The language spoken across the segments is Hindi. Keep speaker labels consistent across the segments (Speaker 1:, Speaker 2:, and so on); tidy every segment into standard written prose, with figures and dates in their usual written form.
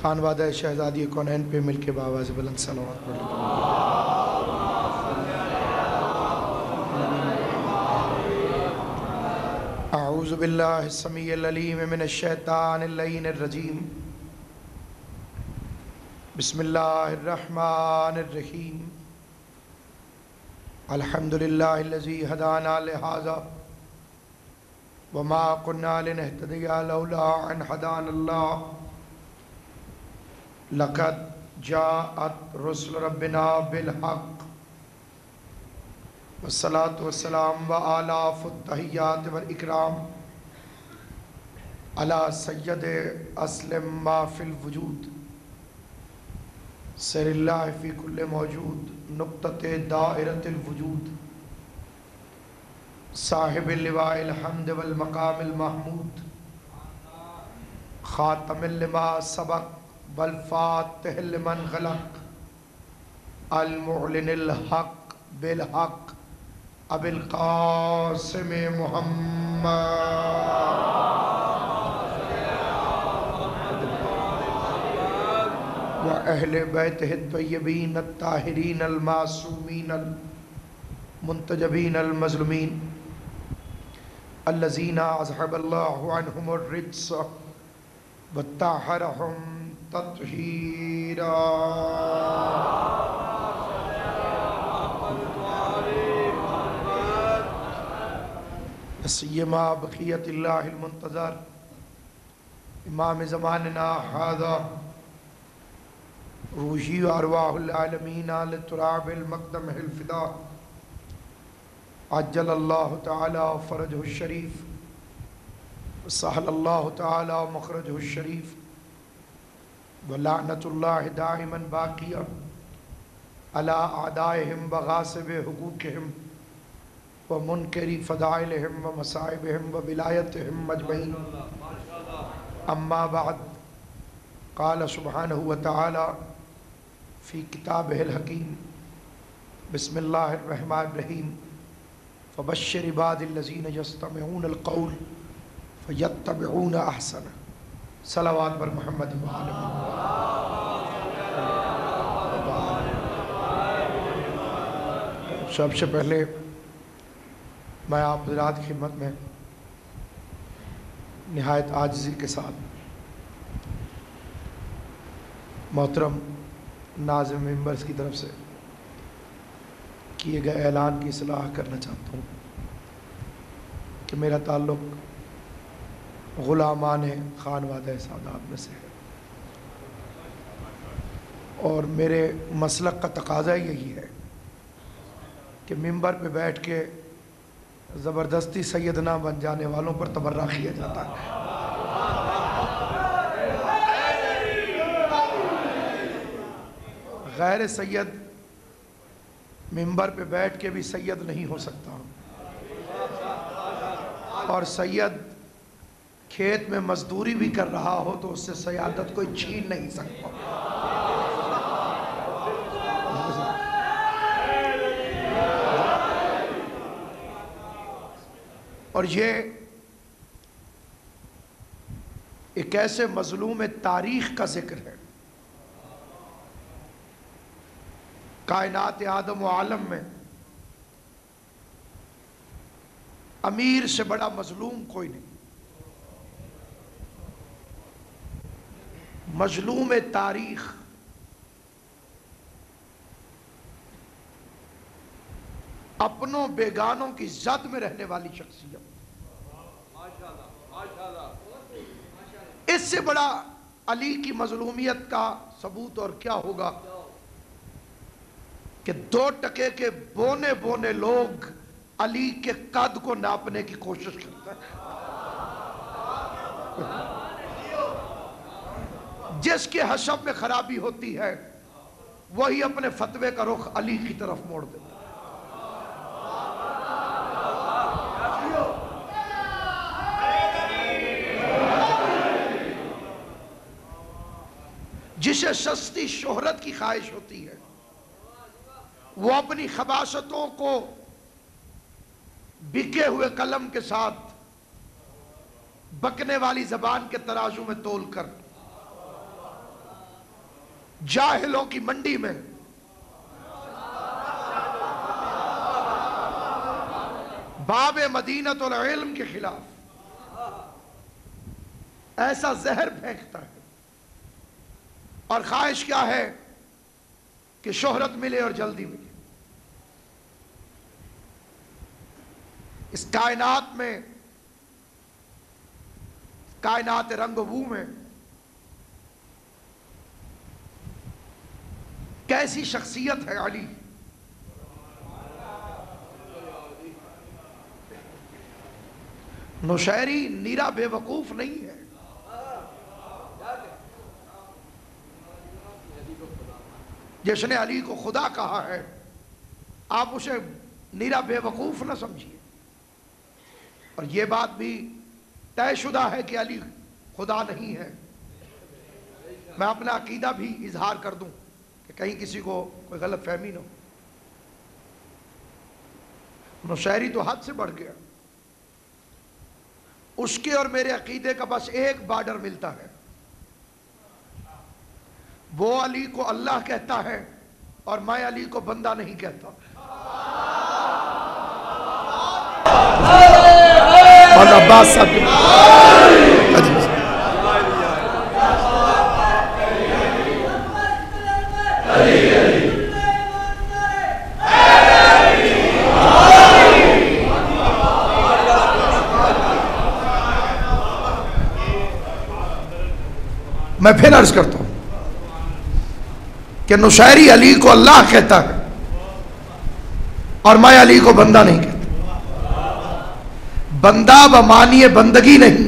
Speaker 1: खानवादा शहजादी कौनैन पे मिल के बाबा से बुलंद सलावत पढ़ लो। अऊज़ु बिल्लाहि समीइल अलीम मिनश शैतानिर लईनिर रजीम। बिस्मिल्लाहिर रहमानिर रहीम। अल्हम्दुलिल्लाहिल्लज़ी हदाना लिहाज़ा वमा कुन्ना लिनहतदिया लौला अन हदानल्लाह। लक़द जाअत रुसुलु रब्बिना बिल हक़ वस्सलातु वस्सलाम व आलाफुत तहियात वल इकराम अला सय्यद अस्लम मा फिल वजूद सरिल्लाह फी कुल्ल मौजूद नुक्तते दायरतिल वजूद साहिबिल लिवाइल हम्द वल मकामिल महमूद खातमिल लिमा सबक वल फातिहिल लिमन खलक अल मुअलिनिल हक़ बिल हक़ अबिल क़ासिम मुहम्मद व अहले बैतिहि तय्यबीन अत्ताहिरीन अल मासूमीन अल मुंतजबीन अल मज़लूमीन अल्लज़ीना अज़हबल्लाहु अन्हुमुर रिज्स वत्तहरहुम तत्हीरा। सय्यमा बक़ियतिल्लाहिल मुंतज़र इमाम ज़मानिना हाज़ा रूही व अरवाहुल आलमीन लितुराबिल मक़दमिल फ़िदा अज्जलल्लाहु तआला फ़रजहु शरीफ सहलल्लाहु तआला मख़रजहु शरीफ व लानतुल्लाहि दाइमन बाक़िया अला अदाइहिम व गासिबि हुकूक़िहिम व मुनकरी फ़दाइलिहिम व मसाइबिहिम व विलायतिहिम मजमईन। अम्मा बअद क़ाल सुब्हानहु व तआला फ़ी किताबिहिल हकीम बिस्मिल्लाहिर रहमानिर रहीम फ़बश्शिर इबादिल्लज़ीना यस्तमिऊनल क़ौल फ़यत्तबिऊना अहसना। सलावत बर मोहम्मद व आले मोहम्मद। सबसे पहले मैं आप हज़रात की खिदमत में निहायत आजिज़ी के साथ मोहतरम नाज़िम मेंबर्स की तरफ से किए गए ऐलान की इस्लाह करना चाहता हूँ कि मेरा ताल्लुक़ ग़ुलामान खानवादा सादात में से है और मेरे मसलक का तकाज़ा यही है कि मिंबर पे बैठ के ज़बरदस्ती सैयदना बन जाने वालों पर तबर्रा किया जाता है। गैर सैयद मिंबर पे बैठ के भी सैयद नहीं हो सकता और सैयद खेत में मजदूरी भी कर रहा हो तो उससे सयादत कोई छीन नहीं सकता। और ये एक ऐसे मजलूम तारीख का जिक्र है। कायनात आदम व आलम में अमीर से बड़ा मजलूम कोई नहीं। मजलूम तारीख अपनों बेगानों की जद में रहने वाली शख्सियत। इससे बड़ा अली की मजलूमियत का सबूत और क्या होगा कि 2 टके के बोने बोने लोग अली के कद को नापने की कोशिश करते हैं। जिसके हशब में खराबी होती है वही अपने फतवे का रुख अली की तरफ मोड़ देता है। जिसे सस्ती शोहरत की ख्वाहिश होती है वो अपनी खबासतों को बिके हुए कलम के साथ बकने वाली जबान के तराजू में तोल कर जाहिलों की मंडी में बाबे मदीनतुल इल्म के खिलाफ ऐसा जहर फेंकता है, और ख्वाहिश क्या है कि शोहरत मिले और जल्दी मिले। इस कायनात में, कायनात रंगबू में कैसी शख्सियत है अली। नौशहरी नीरा बेवकूफ नहीं है। जिसने अली को खुदा कहा है, आप उसे नीरा बेवकूफ ना समझिए। और यह बात भी तयशुदा है कि अली खुदा नहीं है। मैं अपना अकीदा भी इजहार कर दूं कि कहीं किसी को कोई गलत फहमी न हो। नौशहरी तो हद से बढ़ गया। उसके और मेरे अकीदे का बस एक बॉर्डर मिलता है, वो अली को अल्लाह कहता है और मैं अली को बंदा नहीं कहता। अब्बास साहब मैं फिर अर्ज करता हूं कि नौशहरी अली को अल्लाह कहता है और मैं अली को बंदा नहीं कहता। बंदा बमानिए बंदगी नहीं,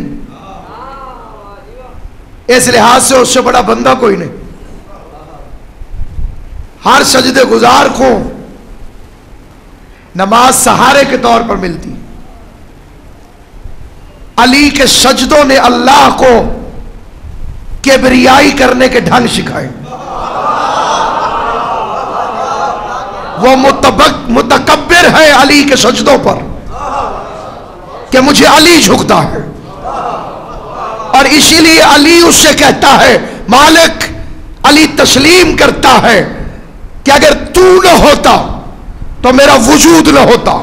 Speaker 1: इस लिहाज से उससे बड़ा बंदा कोई नहीं। हर सजदे गुजार को नमाज सहारे के तौर पर मिलती। अली के सजदों ने अल्लाह को किबरियाई करने के ढंग सिखाए। वो मुतकब्बिर है अली के सजदों पर कि मुझे अली झुकता है, और इसीलिए अली उससे कहता है मालिक। अली तस्लीम करता है कि अगर तू न होता तो मेरा वजूद न होता,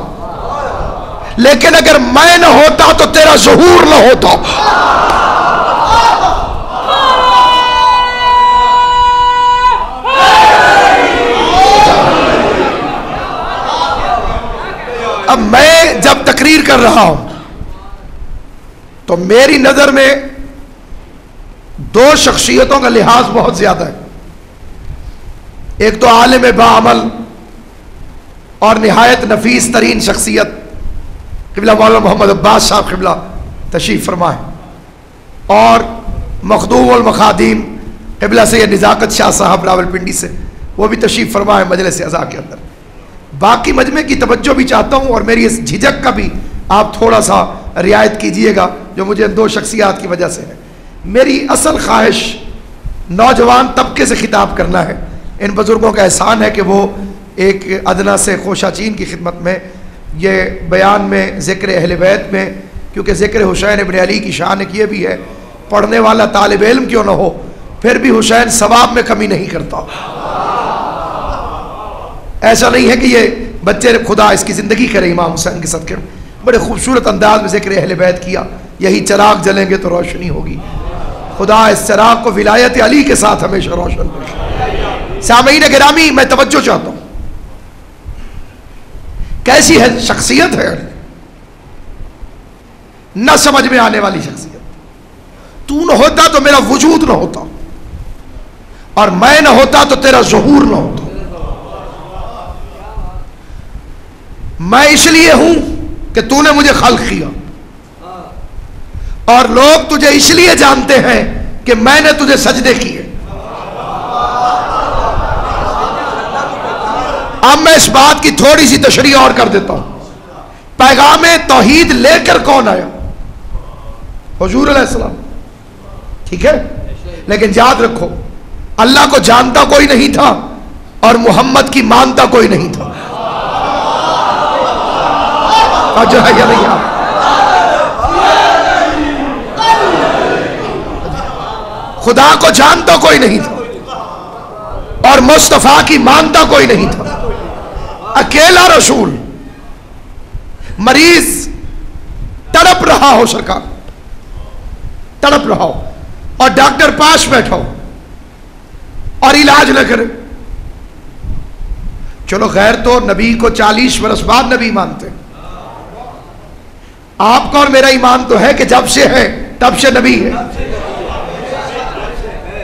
Speaker 1: लेकिन अगर मैं न होता तो तेरा ज़हूर न होता। अब मैं जब तकरीर कर रहा हूं तो मेरी नजर में दो शख्सियतों का लिहाज बहुत ज्यादा है। एक तो आलिम बाअमल और निहायत नफीस तरीन शख्सियत क़िबला मौलाना मोहम्मद अब्बास साहब क़िबला तशरीफ़ फरमाए, और मखदूम वल मखादीम क़िबला सैयद निज़ाकत शाह साहब रावलपिंडी से, वो भी तशरीफ़ फरमाए मजलिस अज़ा के अंदर। बाकी मजमे की तवज्जो भी चाहता हूँ, और मेरी इस झिझक का भी आप थोड़ा सा रियायत कीजिएगा जो मुझे दो शख्सियात की वजह से है। मेरी असल ख्वाहिश नौजवान तबके से खिताब करना है। इन बुज़ुर्गों का एहसान है कि वो एक अदना से खोशाचीन की खिदमत में ये बयान में ज़िक्र अहले बैत में, क्योंकि ज़िक्र हुसैन इब्न अली की शान एक ये भी है, पढ़ने वाला तालिब इल्म क्यों ना हो फिर भी हुसैन सवाब में कमी नहीं करता। ऐसा नहीं है कि ये बच्चे खुदा इसकी ज़िंदगी करे इमाम हुसैन के सदक़े में। बड़े खूबसूरत अंदाज में ज़िक्र अहले बैत किया, यही चराग जलेंगे तो रोशनी होगी। खुदा इस चराग को विलायत अली के साथ हमेशा रोशन रखे। सामईन गिरामी, मैं तवज्जो चाहता हूँ, कैसी है शख्सियत है, न समझ में आने वाली शख्सियत। तू न होता तो मेरा वजूद न होता, और मैं न होता तो तेरा ज़हूर न होता। मैं इसलिए हूं कि तूने मुझे खल्क किया, और लोग तुझे इसलिए जानते हैं कि मैंने तुझे सजदे किए। अब मैं इस बात की थोड़ी सी तशरीह और कर देता हूं। पैगाम तौहीद लेकर कौन आया? हुजूर अलैहिस्सलाम, ठीक है, लेकिन याद रखो अल्लाह को जानता कोई नहीं था और मोहम्मद की मानता कोई नहीं था। जो है या नहीं, खुदा को जानता कोई नहीं था और मुस्तफा की मानता कोई नहीं था, अकेला रसूल। मरीज तड़प रहा हो, सरकार तड़प रहा हो, और डॉक्टर पास बैठा हो और इलाज न करे। चलो खैर, तो नबी को 40 बरस बाद नबी मानते। आपका और मेरा ईमान तो है कि जब से है तब से नबी है।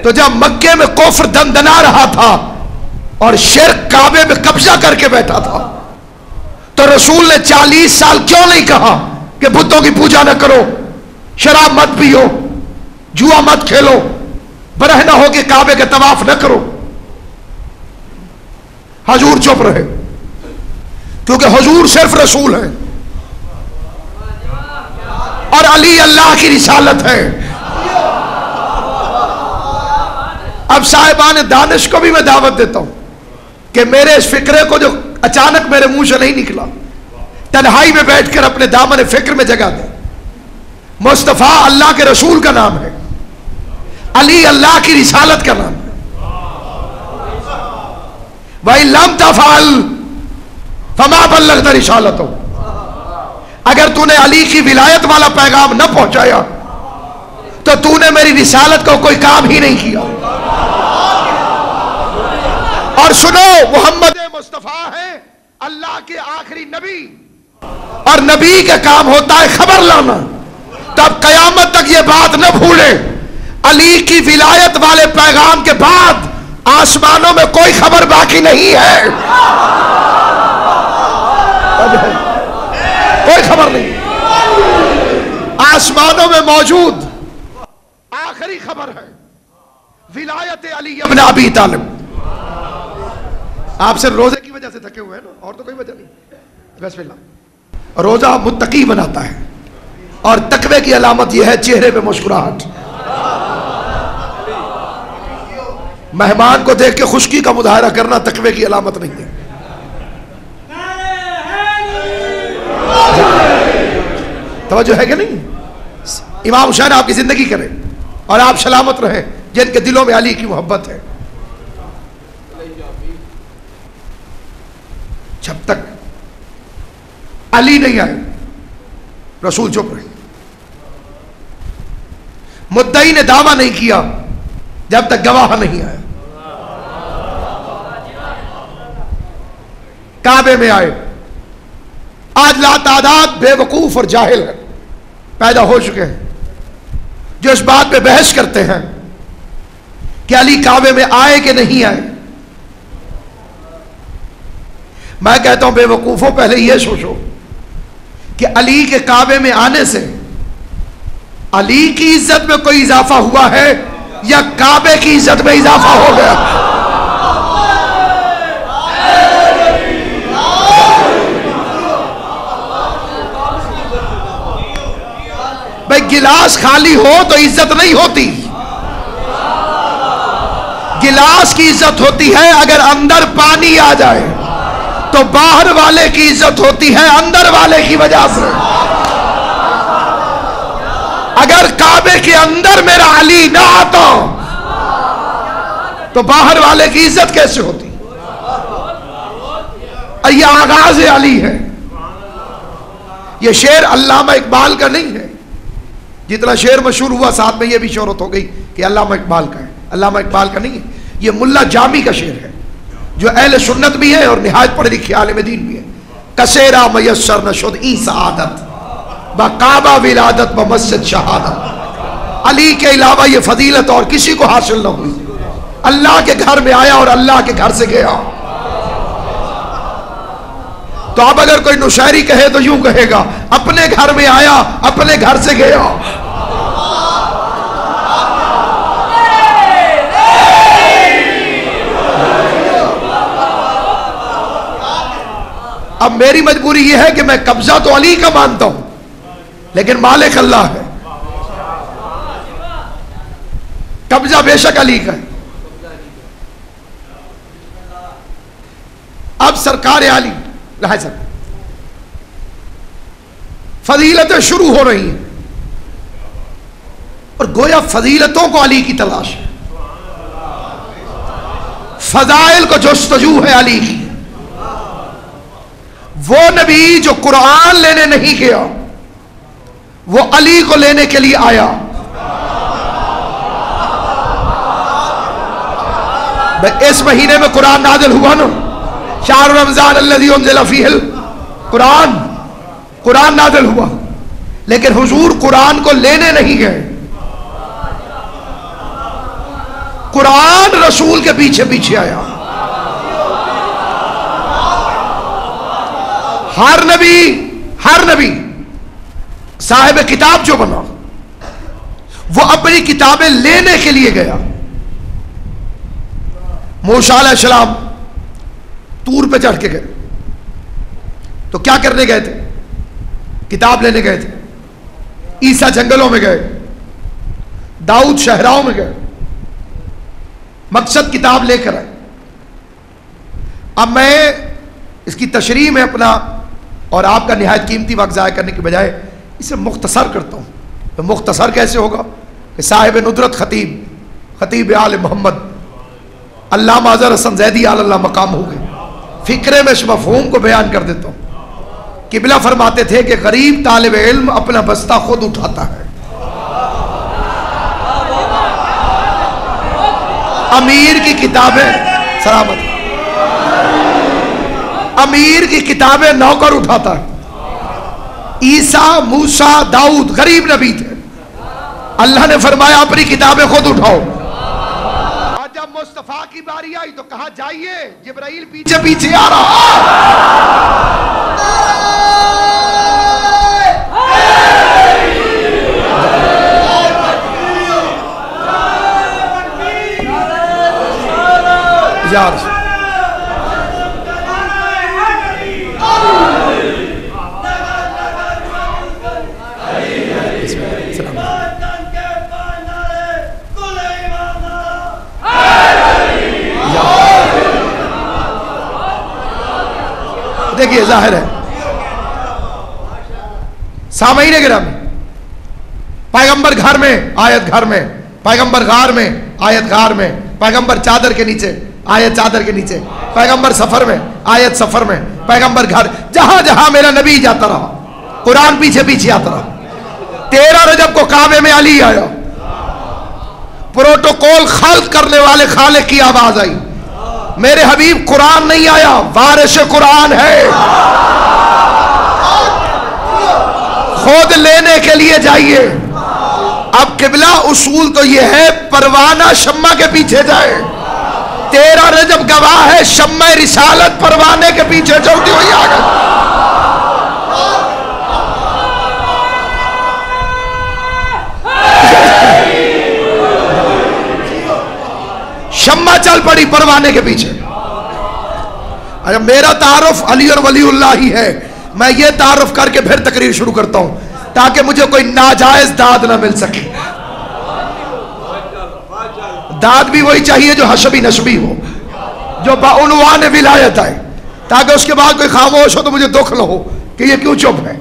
Speaker 1: तो जब मक्के में कुफ्र दंदना रहा था और शिर्क काबे में कब्जा करके बैठा था, तो रसूल ने 40 साल क्यों नहीं कहा कि बुतों की पूजा न करो, शराब मत पियो, जुआ मत खेलो, बरहना हो के काबे के तवाफ न करो। हजूर चुप रहे, क्योंकि हजूर सिर्फ रसूल है और अली अल्लाह की रिसालत है। अब साहिबान दानिश को भी मैं दावत देता हूं कि मेरे इस फिक्रे को जो अचानक मेरे मुंह से नहीं निकला, तन्हाई में बैठकर अपने दामन फिक्र में जगह दे। मुस्तफा अल्लाह के रसूल का नाम है, अली अल्लाह की रिसालत का नाम है। वही लम तफाल फमा बल्लगता रिसालतो, अगर तूने अली की विलायत वाला पैगाम न पहुंचाया तो तूने मेरी रिसालत को कोई काम ही नहीं किया। और सुनो, मोहम्मद मुस्तफा है अल्लाह के आखिरी नबी, और नबी का काम होता है खबर लाना। तब कयामत तक ये बात न भूले, अली की विलायत वाले पैगाम के बाद आसमानों में कोई खबर बाकी नहीं है, कोई खबर नहीं। आसमानों में मौजूद आखिरी खबर है विलायत अली इब्न अबी तालिब। आप सिर्फ रोजे की वजह से थके हुए हैं ना, और तो कोई वजह नहीं। बिस्मिल्लाह। रोजा मुत्तकी बनाता है, और तकवे की अलामत यह है चेहरे पे मुस्कुराहट। मेहमान को देख के खुशकी का मुजाहरा करना तकवे की अलामत नहीं है। तवज्जो है कि नहीं? इमाम हुसैन आपकी जिंदगी करे और आप सलामत रहे, जिनके दिलों में अली की मोहब्बत है। जब तक अली नहीं आए रसूल चुप रहे। मुद्दई ने दावा नहीं किया जब तक गवाह नहीं आया। काबे में आए, आज लातादाद बेवकूफ और जाहिल है पैदा हो चुके हैं जो इस बात पे बहस करते हैं कि अली काबे में आए कि नहीं आए। मैं कहता हूं बेवकूफों, पहले यह सोचो कि अली के काबे में आने से अली की इज्जत में कोई इजाफा हुआ है या काबे की इज्जत में इजाफा हो गया? भाई गिलास खाली हो तो इज्जत नहीं होती, गिलास की इज्जत होती है अगर अंदर पानी आ जाए, तो बाहर वाले की इज्जत होती है अंदर वाले की वजह से। अगर काबे के अंदर मेरा अली ना आता तो बाहर वाले की इज्जत कैसे होती? और ये आगाज अली है। ये शेर अल्लामा इकबाल का नहीं है, जितना शेर मशहूर हुआ साथ में ये भी शोहरत हो गई कि अल्लामा इकबाल का है। अल्लामा इकबाल का नहीं है, ये मुल्ला जामी का शेर है जो अहले सुन्नत भी है और निहायत पढ़े लिखे आलिम दीन भी है। कसेरा मयस्सर नशुद ई सआदत बकाबा विलादत व मस्जिद शहादत। अली के अलावा ये फजीलत और किसी को हासिल न हुई। अल्लाह के घर में आया और अल्लाह के घर से गया। तो अब अगर कोई नुशायरी कहे तो यूं कहेगा, अपने घर में आया अपने घर से गया। अब मेरी मजबूरी यह है कि मैं कब्जा तो अली का मानता हूं, लेकिन मालिक अल्लाह है। कब्जा बेशक अली का है। अब सरकार आली सर फजीलतें शुरू हो रही हैं और गोया फजीलतों को अली की तलाश है। फजाइल को जस्तजू है अली की। वो नबी जो कुरान लेने नहीं गया, वो अली को लेने के लिए आया। इस महीने में कुरान नाज़िल हुआ ना, शाहर रमजान अल्लज़ी उन्ज़िला फ़ीहिल कुरान, कुरान नाज़िल हुआ, लेकिन हुजूर कुरान को लेने नहीं गए। कुरान रसूल के पीछे पीछे आया। हर नबी साहिब किताब जो बना, वो अपनी किताबें लेने के लिए गया। मूसा अलैहिस्सलाम तूर पे चढ़ के गए, तो क्या करने गए थे? किताब लेने गए थे। ईसा जंगलों में गए, दाऊद शहराओं में गए, मकसद किताब लेकर आए। अब मैं इसकी तशरीह में अपना और आपका निहायत कीमती वक्त ज़ाया करने के बजाय इसे मुख्तसर करता हूँ। तो मुख्तसर कैसे होगा कि साहिब नुदरत खतीब आल मोहम्मद अल्लामा अज़हर हसन ज़ैदी अल्लाह मकाम हो गए, फ़िक्रे में इस मफ़हूम को बयान कर देता हूँ। किबला फरमाते थे कि गरीब तालिब इल्म अपना बस्ता खुद उठाता है, अमीर की किताबें सलामत, अमीर की किताबें नौकर उठाता है। ईसा, मूसा, दाऊद गरीब नबी थे, अल्लाह ने फरमाया अपनी किताबें खुद उठाओ। आज जब मुस्तफा की बारी आई तो कहा जाइए, जिब्राइल पीछे पीछे आ रहा। यार देखिए, जाहिर है सामईन गिरामी, पैगंबर घर में आयत घर में, पैगंबर गार में आयत गार में, पैगंबर चादर के नीचे आयत चादर के नीचे, पैगंबर सफर में आयत सफर में, पैगंबर घर, जहां जहां मेरा नबी जाता रहा कुरान पीछे पीछे आता रहा। 13 रजब को काबे में अली आया, प्रोटोकॉल खल्क करने वाले खालिक की आवाज आई, मेरे हबीब कुरान नहीं आया, वारिस कुरान है, खुद लेने के लिए जाइए। अब किबला उसूल तो यह है, परवाना शम्मा के पीछे जाए। 13 रजब गवाह है, शम्मा रिसालत परवाने के पीछे चलती हुई आ गई। शम्मा चल पड़ी परवाने के पीछे। अरे मेरा तारुफ अली और वलीउल्लाह ही है। मैं ये तारुफ करके फिर तकरीर शुरू करता हूं ताकि मुझे कोई नाजायज दाद ना मिल सके। दाद भी वही चाहिए जो हशबी नशबी हो, जो बाउनवान विलायत आए, ताकि उसके बाद कोई खामोश हो तो मुझे दुख न हो कि ये क्यों चुप है।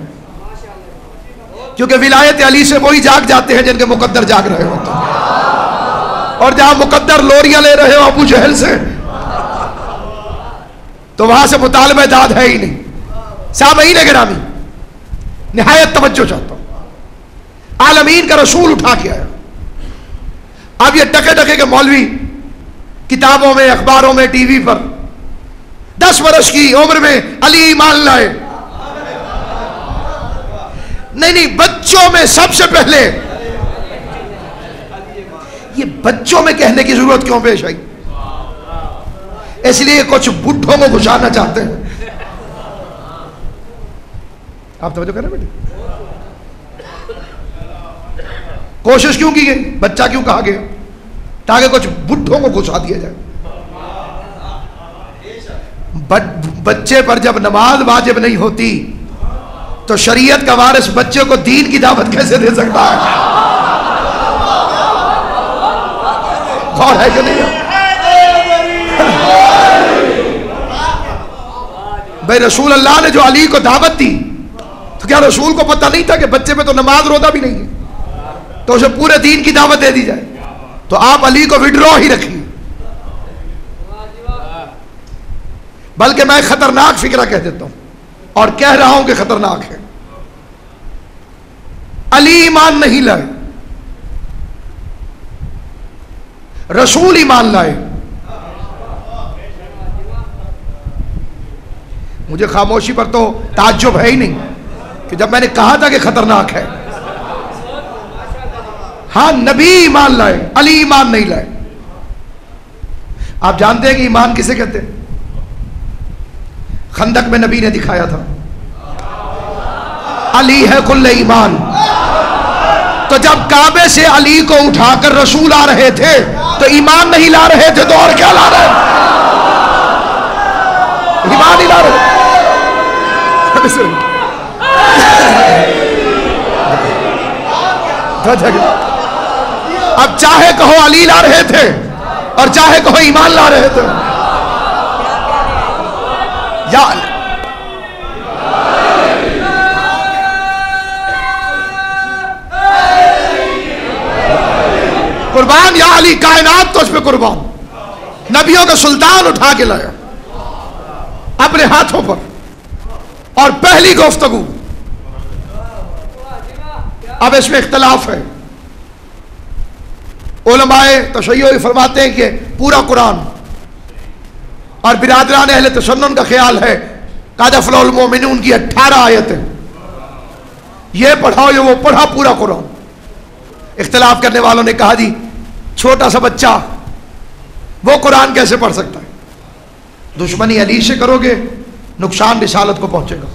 Speaker 1: क्योंकि विलायत अली से वही जाग जाते हैं जिनके मुकद्दर जाग रहे होते हैं, और जहां मुकद्दर लोरियां ले रहे हो अबू जहल से, तो वहां से मुतालबा दाद है ही नहीं। सामईन गिरामी, निहायत तवज्जो चाहता हूं। आलमीन का रसूल उठा के आया। अब ये टके टके के मौलवी किताबों में, अखबारों में, टीवी पर 10 वर्ष की उम्र में अली ईमान लाए। नहीं, बच्चों में सबसे पहले, ये बच्चों में कहने की जरूरत क्यों पेश आई? इसलिए कुछ बुढ़ों को घुसाना चाहते हैं। आप तवज्जो करें बेटे, कोशिश क्यों की गई, बच्चा क्यों कहा गया? ताकि कुछ बुढ़ों को घुसा दिया जाए। बच्चे पर जब नमाज वाजिब नहीं होती तो शरीयत का वारिस बच्चे को दीन की दावत कैसे दे सकता है? गौर है कि नहीं? भाई रसूल अल्लाह ने जो अली को दावत दी, तो क्या रसूल को पता नहीं था कि बच्चे में तो नमाज रोजा भी नहीं है, तो उसे पूरे दीन की दावत दे दी जाए? तो आप अली को विड्रॉ ही रखिए। बल्कि मैं खतरनाक फिक्रा कह देता हूं और कह रहा हूं कि खतरनाक है। अली ईमान नहीं लाए, रसूल ईमान लाए। मुझे खामोशी पर तो ताज्जुब है ही नहीं कि जब मैंने कहा था कि खतरनाक है। हाँ, नबी ईमान लाए, अली ईमान नहीं लाए। आप जानते हैं कि ईमान किसे कहते हैं? खंदक में नबी ने दिखाया था, अली है कुल्ले ईमान। तो जब काबे से अली को उठाकर रसूल आ रहे थे तो ईमान नहीं ला रहे थे, तो और क्या ला रहे? ईमान ही ला रहे। अब चाहे कहो अली ला रहे थे और चाहे कहो ईमान ला रहे थे। या कुर्बान या अली, कायनात तो उस पे कुर्बान। नबियों का सुल्तान उठा के लाया अपने हाथों पर। और पहली गुफ्तगू, अब इसमें इख्तलाफ है। उलमाए तशय्युअ फरमाते हैं कि पूरा कुरान, और बिरादरान अहले तशन्नुन का ख्याल है क़द अफ़लहल मोमिनून की 18 आयतें, ये पढ़ाओ ये वो पढ़ा पूरा कुरान। इख्तलाफ करने वालों ने कहा जी छोटा सा बच्चा वो कुरान कैसे पढ़ सकता है? दुश्मनी अली से करोगे, नुकसान रिसालत को पहुंचेगा।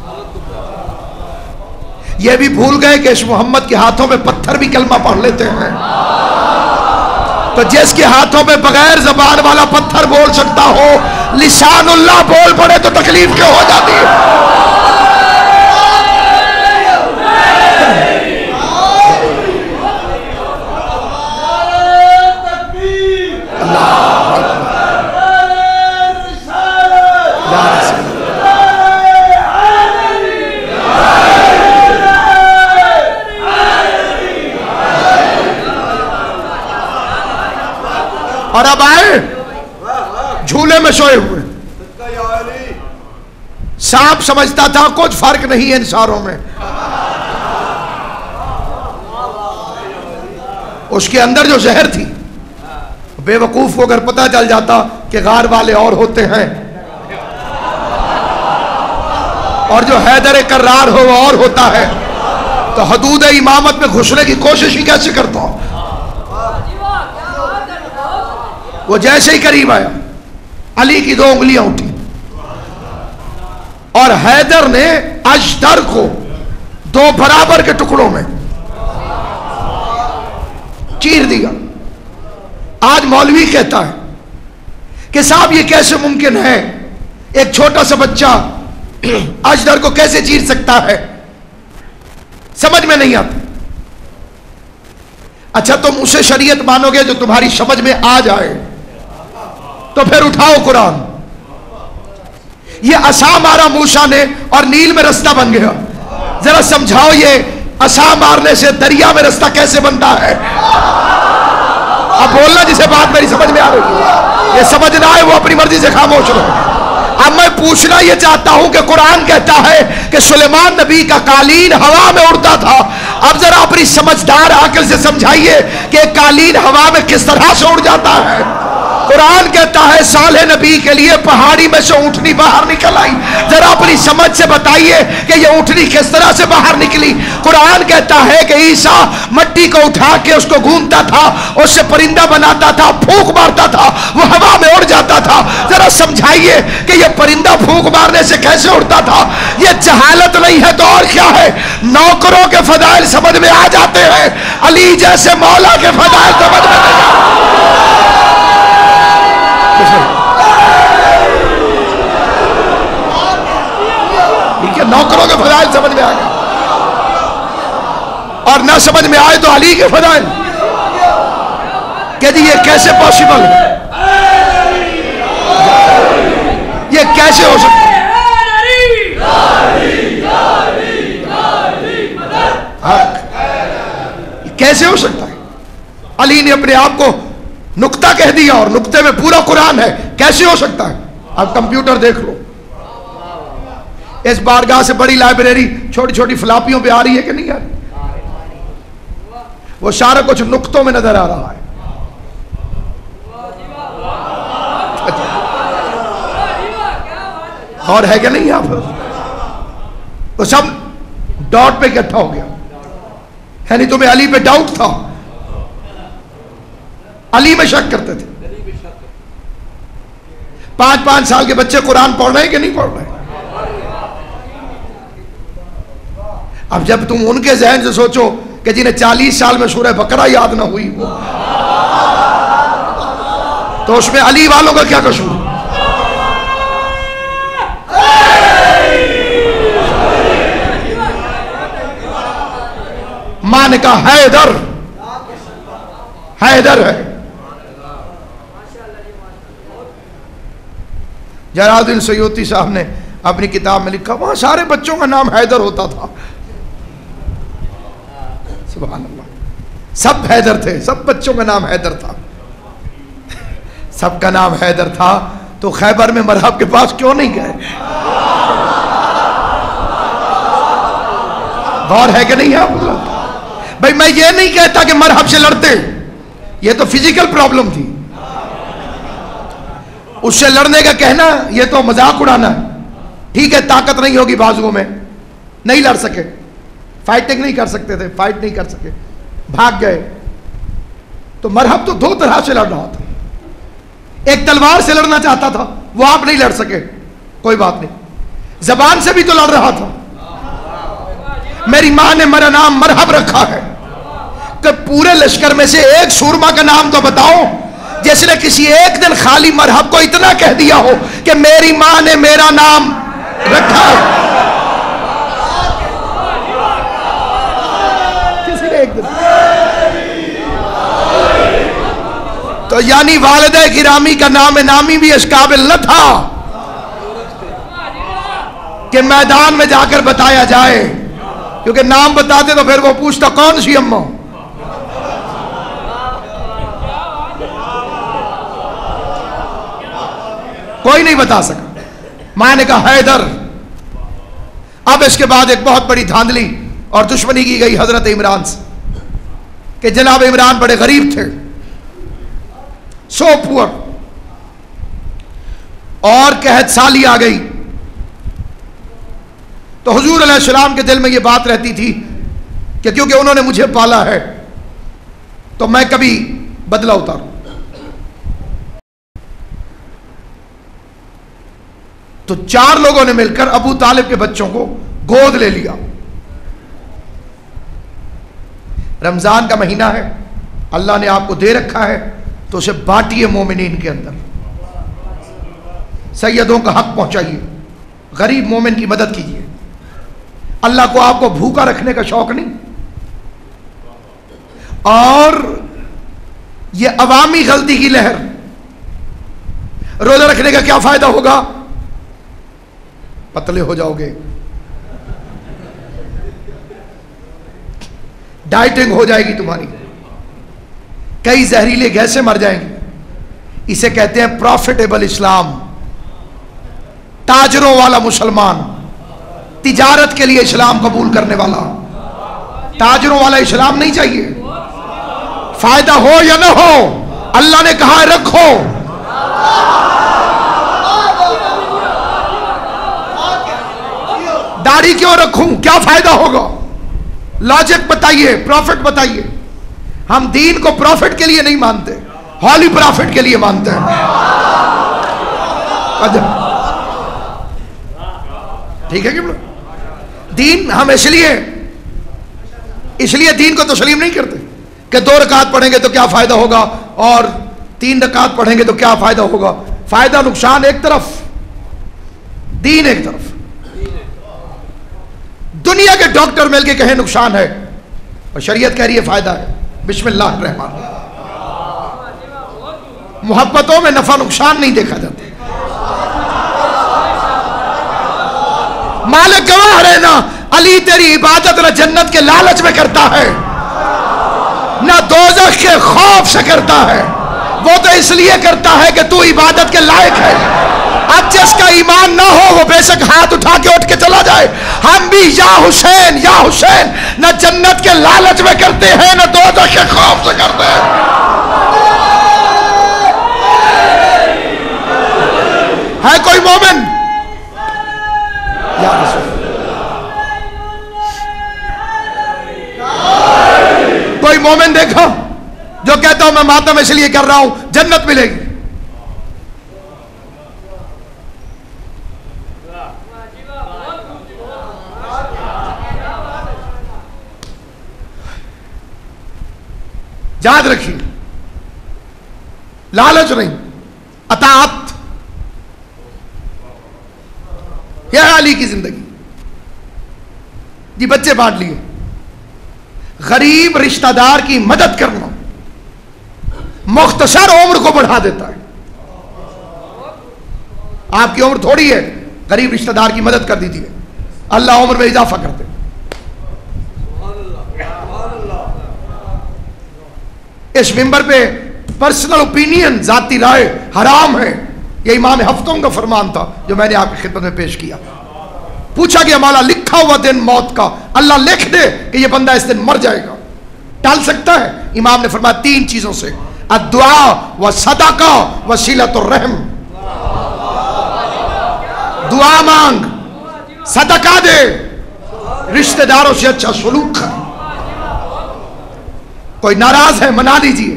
Speaker 1: ये भी भूल गए कि इस मोहम्मद के हाथों में पत्थर भी कलमा पढ़ लेते हैं। तो जिसके हाथों में बगैर जबान वाला पत्थर बोल सकता हो, लिसानुल्लाह बोल पड़े तो तकलीफ क्यों हो जाती है? और अब आए झूले में सोए हुए। सांप समझता था कुछ फर्क नहीं है इन सारों में, उसके अंदर जो जहर थी, बेवकूफ को अगर पता चल जाता कि गार वाले और होते हैं और जो हैदर कर्रार हो वो और होता है, तो हदूद इमामत में घुसने की कोशिश ही कैसे करता? वो जैसे ही करीब आया, अली की 2 उंगलियां उठी और हैदर ने अजदर को 2 बराबर के टुकड़ों में चीर दिया। आज मौलवी कहता है कि साहब ये कैसे मुमकिन है, एक छोटा सा बच्चा अजदर को कैसे चीर सकता है? समझ में नहीं आता। अच्छा, तुम उसे शरीयत मानोगे जो तुम्हारी समझ में आ जाए, तो फिर उठाओ कुरान। ये असा मारा मूसा ने और नील में रास्ता बन गया। जरा समझाओ ये असा मारने से दरिया में रास्ता कैसे बनता है? अब बोलना जिसे बात मेरी समझ में आ रही है, ये समझना है वो अपनी मर्जी से खामोश रहो। अब मैं पूछना ये चाहता हूं कि कुरान कहता है कि सुलेमान नबी का कालीन हवा में उड़ता था। अब जरा अपनी समझदार अकल से समझाइए कि कालीन हवा में किस तरह से उड़ जाता है। कुरान कहता है सालेह नबी के लिए पहाड़ी में से ऊंटनी बाहर निकल आई। जरा अपनी समझ से बताइए कि ये ऊंटनी किस तरह से बाहर निकली। कुरान कहता है कि ईसा मट्टी को उठा के उसको गूंथता था, उससे परिंदा बनाता था, फूंक मारता था, वो हवा में उड़ जाता था। जरा समझाइए कि ये परिंदा फूंक मारने से कैसे उड़ता था? ये जहालत नहीं है तो और क्या है? नौकरों के फदाइल समझ में आ जाते हैं, अली जैसे मौला के फदाइल समझ में नहीं आते। ठीक है, नौकरों के फदाइल समझ में आ गए और ना समझ में आए तो अली के फदाइल। कहती ये कैसे पॉसिबल है? ये कैसे हो सकता है? कैसे हो सकता है? अली ने अपने आप को नुक्ता कह दिया और नुक्ते में पूरा कुरान है, कैसे हो सकता है? अब कंप्यूटर देख लो, इस बारगाह से बड़ी लाइब्रेरी छोटी छोटी फ्लापियों पे आ रही है कि नहीं आ रही? वो सारा कुछ नुक्तों में नजर आ रहा है। और है क्या नहीं यहां पर? वो सब डॉट पे इकट्ठा हो गया। यानी तुम्हें अली पे डाउट था, अली में शक करते थे। 5-5 साल के बच्चे कुरान पढ़ रहे हैं कि नहीं पढ़ रहे? अब जब तुम उनके जहन से सोचो कि जिन्हें 40 साल में सूरह बकरा याद ना हुई वो, तो उसमें अली वालों का क्या कसूर? मां ने कहा हैदर, हैदर है। जलालुद्दीन सयूती साहब ने अपनी किताब में लिखा, वहां सारे बच्चों का नाम हैदर होता था। सुभान अल्लाह, सब हैदर थे, सब बच्चों का नाम हैदर था। सबका नाम हैदर था तो खैबर में मरहब के पास क्यों नहीं गए? गौर है कि नहीं है भाई? मैं ये नहीं कहता कि मरहब से लड़ते, ये तो फिजिकल प्रॉब्लम थी, उससे लड़ने का कहना ये तो मजाक उड़ाना है। ठीक है, ताकत नहीं होगी बाजुओं में, नहीं लड़ सके, फाइटिंग नहीं कर सकते थे, फाइट नहीं कर सके, भाग गए। तो मरहब तो 2 तरह से लड़ रहा था। एक तलवार से लड़ना चाहता था, वो आप नहीं लड़ सके, कोई बात नहीं। जबान से भी तो लड़ रहा था। मेरी मां ने मेरा नाम मरहब रखा है, तो पूरे लश्कर में से एक सूरमा का नाम तो बताओ जिसने किसी एक दिन खाली मरहब को इतना कह दिया हो कि मेरी मां ने मेरा नाम रखा है। किसी ने एक दिन तो यानी वालिदा गिरामी का नाम नामी भी इस काबिल न था कि मैदान में जाकर बताया जाए, क्योंकि नाम बताते तो फिर वो पूछता कौन सी अम्मा। कोई नहीं बता सका। मां ने कहा हैदर। अब इसके बाद एक बहुत बड़ी धांधली और दुश्मनी की गई हजरत इमरान से कि जनाब इमरान बड़े गरीब थे, सो पुअर, और कहत साली आ गई तो हुजूर अलैहिस्सलाम के दिल में यह बात रहती थी कि क्योंकि उन्होंने मुझे पाला है तो मैं कभी बदला उतारूं। तो 4 लोगों ने मिलकर अबू तालिब के बच्चों को गोद ले लिया। रमजान का महीना है, अल्लाह ने आपको दे रखा है तो उसे बांटिए मोमिनीन के अंदर, सैयदों का हक पहुंचाइए, गरीब मोमिन की मदद कीजिए। अल्लाह को आपको भूखा रखने का शौक नहीं। और यह अवामी गलती की लहर, रोजा रखने का क्या फायदा होगा? पतले हो जाओगे, डाइटिंग हो जाएगी तुम्हारी, कई जहरीले गैसें मर जाएंगे। इसे कहते हैं प्रॉफिटेबल इस्लाम, ताजरों वाला मुसलमान, तिजारत के लिए इस्लाम कबूल करने वाला। ताजरों वाला इस्लाम नहीं चाहिए। फायदा हो या ना हो, अल्लाह ने कहा रखो। दाढ़ी क्यों रखूं, क्या फायदा होगा? लॉजिक बताइए, प्रॉफिट बताइए। हम दीन को प्रॉफिट के लिए नहीं मानते, हॉली प्रॉफिट के लिए मानते हैं। ठीक है कि दीन हम इसलिए दीन को तस्लीम नहीं करते कि 2 रकात पढ़ेंगे तो क्या फायदा होगा और 3 रकात पढ़ेंगे तो क्या फायदा होगा। फायदा नुकसान एक तरफ, दीन एक तरफ। दुनिया के डॉक्टर मिलके कहें नुकसान है और शरीयत कह रही है फायदा है। बिस्मिल्लाह रहमान। मोहब्बतों में नफा नुकसान नहीं देखा जाता। मालिक गवाह रहना, अली तेरी इबादत न जन्नत के लालच में करता है न दोज़ख के खौफ से करता है, वो तो इसलिए करता है कि तू इबादत के लायक है। अब जिसका ईमान ना हो वो बेशक हाथ उठा के उठ के चला जाए। हम भी या हुसैन न जन्नत के लालच में करते हैं न दोज़ख के खौफ से करते हैं। है कोई मोमिन? या कोई मोमिन देखो जो कहता हूं मैं मातम इसलिए कर रहा हूं जन्नत मिलेगी। याद रखिए, लालच नहीं, अताअत। यह है अली की जिंदगी। जी बच्चे बांट लिए, गरीब रिश्तेदार की मदद करना मुख्तसर उम्र को बढ़ा देता है। आपकी उम्र थोड़ी है, गरीब रिश्तेदार की मदद कर दीजिए, अल्लाह उम्र में इजाफा कर दे। इस मिंबर पे पर्सनल ओपिनियन, जाती राय हराम है। यह इमाम हफ्तों का फरमान था जो मैंने आपकी खिदमत में पेश किया। पूछा गया मौला लिखा हुआ दिन मौत का अल्लाह लिख दे कि यह बंदा इस दिन मर जाएगा, टाल सकता है? इमाम ने फरमाया 3 चीजों से, अद्दुआ व सदका व सिलतुर रहम। दुआ मांग, सदका दे, रिश्तेदारों से अच्छा सलूक कर। कोई नाराज है मना लीजिए,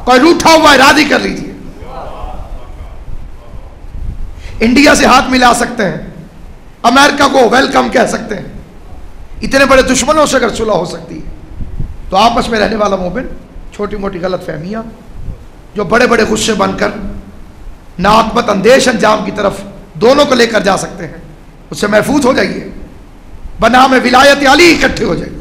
Speaker 1: कोई रूठा हुआ है राजी कर लीजिए। इंडिया से हाथ मिला सकते हैं, अमेरिका को वेलकम कह सकते हैं। इतने बड़े दुश्मनों से अगर सुलह हो सकती है तो आपस में रहने वाला मोमिन छोटी मोटी गलत फहमियां जो बड़े बड़े गुस्से बनकर नाकबत अंदेश अंजाम की तरफ दोनों को लेकर जा सकते हैं, उससे महफूज हो जाइए। बनाम विलायत अली इकट्ठे हो जाइए,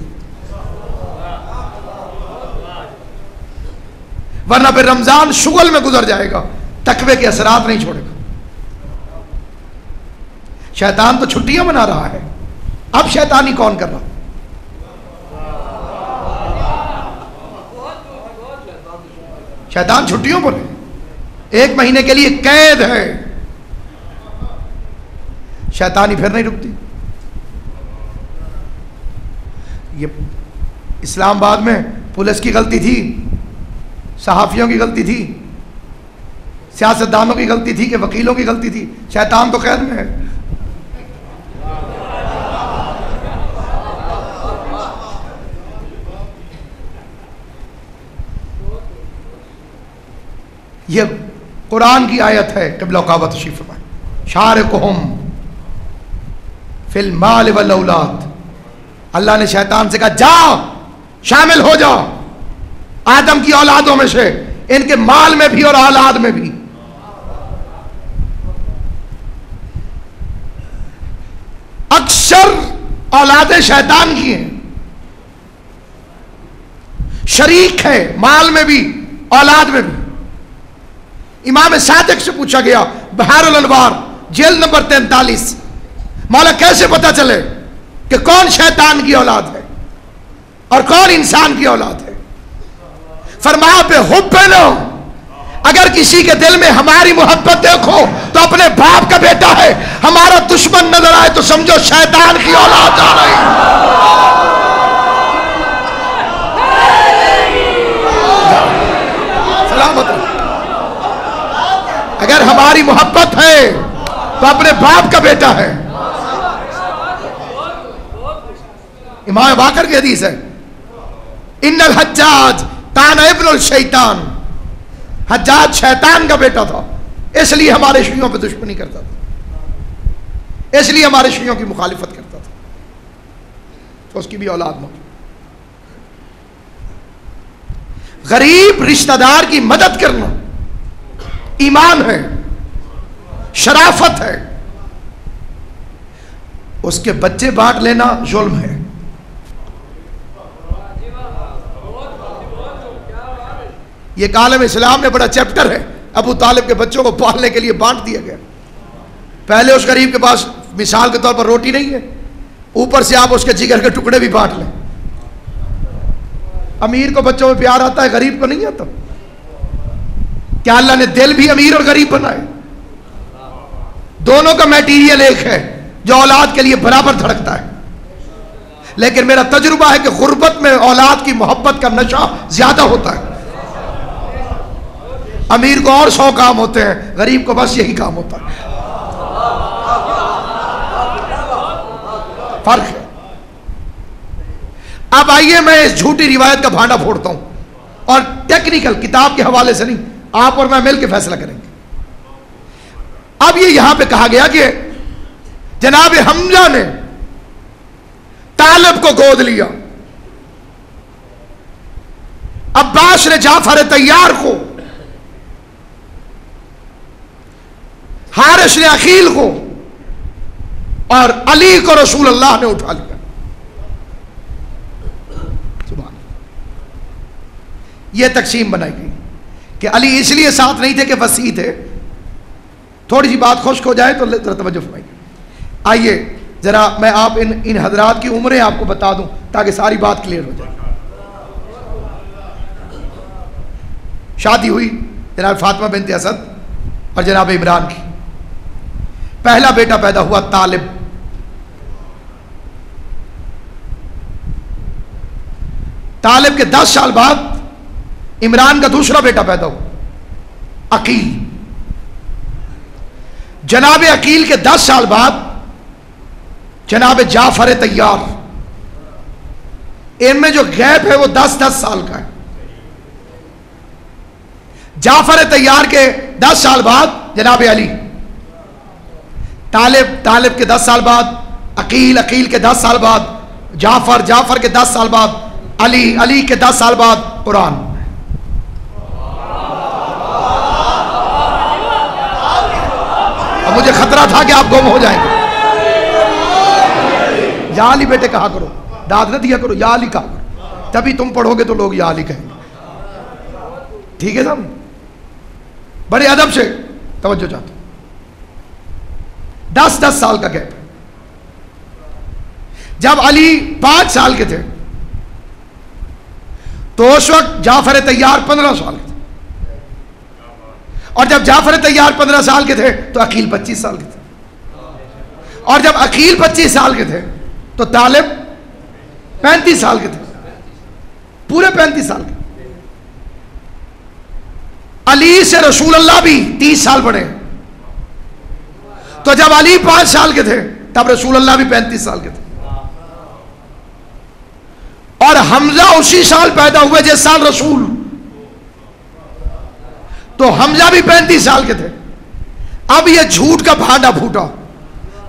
Speaker 1: वरना फिर रमजान शुगल में गुजर जाएगा, तकवे के असरात नहीं छोड़ेगा। शैतान तो छुट्टियां मना रहा है, अब शैतानी कौन कर रहा? शैतान छुट्टियों पर है, 1 महीने के लिए कैद है। शैतानी फिर नहीं रुकती। ये इस्लामाबाद में पुलिस की गलती थी, सहाफियों की गलती थी, सियासतदानों की गलती थी कि वकीलों की गलती थी? शैतान तो कैद में है। ये कुरान की आयत है, क़िबला काबा तशरीफ फरमाए, शारिकुहुम फिल माल वल औलाद। अल्लाह ने शैतान से कहा जा शामिल हो जा आदम की औलादों में से, इनके माल में भी और औलाद में भी। अक्सर औलादे शैतान की हैं, शरीक है माल में भी औलाद में भी। इमाम सादिक से पूछा गया बहारुल अनवार जेल नंबर 43, मौला कैसे पता चले कि कौन शैतान की औलाद है और कौन इंसान की औलाद है? फरमाया पे हुब्बे लो, अगर किसी के दिल में हमारी मोहब्बत देखो तो अपने बाप का बेटा है, हमारा दुश्मन नजर आए तो समझो शैतान की औलाद आ रही। सलामत। अगर हमारी मोहब्बत है तो अपने बाप का बेटा है। इमाम बाकर की हदीस है, इन्नल हज्जाज कान इब्नुल शैतान। हज्जाज शैतान का बेटा था, इसलिए हमारे शियों पे दुश्मनी करता था, इसलिए हमारे शियों की मुखालिफत करता था, तो उसकी भी औलाद मौजूद। गरीब रिश्तेदार की मदद करना ईमान है, शराफत है। उसके बच्चे बांट लेना जुल्म है। ये आलम इस्लाम में बड़ा चैप्टर है, अबू तालिब के बच्चों को पालने के लिए बांट दिया गया। पहले उस गरीब के पास मिसाल के तौर पर रोटी नहीं है, ऊपर से आप उसके जिगर के टुकड़े भी बांट लें। अमीर को बच्चों में प्यार आता है, गरीब को नहीं आता। क्या अल्लाह ने दिल भी अमीर और गरीब बनाए? दोनों का मटेरियल एक है जो औलाद के लिए बराबर धड़कता है, लेकिन मेरा तजुर्बा है कि गुर्बत में औलाद की मोहब्बत का नशा ज्यादा होता है। अमीर को और 100 काम होते हैं, गरीब को बस यही काम होता है। फर्क है। अब आइए मैं इस झूठी रिवायत का भांडा फोड़ता हूं, और टेक्निकल किताब के हवाले से नहीं, आप और मैं मिल के फैसला करेंगे। अब ये यहां पे कहा गया कि जनाब हमजा ने तालिब को गोद लिया, अब्बास ने जाफर तैयार को, हारिस ने अकील को, और अली को रसूल अल्लाह ने उठा लिया। यह तकसीम बनाई गई कि अली इसलिए साथ नहीं थे कि वसी थे। थोड़ी सी बात खुश्क हो जाए तो जरा तवज्जो फरमाइए। आइए जरा मैं आप इन हजरात की उम्रें आपको बता दूं ताकि सारी बात क्लियर हो जाए। शादी हुई जनाब फातिमा बिनत असद और जनाब इमरान की। पहला बेटा पैदा हुआ तालिब। तालिब के 10 साल बाद इमरान का दूसरा बेटा पैदा हुआ अकील। जनाब अकील के 10 साल बाद जनाब जाफर तैयार। इनमें जो गैप है वो 10-10 साल का है। जाफर तैयार के 10 साल बाद जनाब अली। तालिब के 10 साल बाद अकील के 10 साल बाद जाफर के 10 साल बाद अली के 10 साल बाद कुरान। अब मुझे खतरा था कि आप गुम हो जाएंगे। या अली बेटे कहा करो, दाद न दिया करो, या अली कहा करो, तभी तुम पढ़ोगे तो लोग या अली कहेंगे। ठीक है साहब, बड़े अदब से तवज्जो चाहता हूं। 10-10 साल का गैप। जब अली 5 साल के थे तो उस वक्त जाफर तैयार 15 साल के थे, और जब जाफर तैयार 15 साल के थे तो अकील 25 साल के थे, और जब अकील 25 साल के थे तो तालिब 35 साल के थे, पूरे 35 साल के। अली से रसूल अल्लाह भी 30 साल बड़े। तो जब अली 5 साल के थे तब रसूल अल्लाह भी 35 साल के थे, और हमजा उसी साल पैदा हुए जिस साल रसूल, तो हमजा भी 35 साल के थे। अब ये झूठ का भांडा फूटा।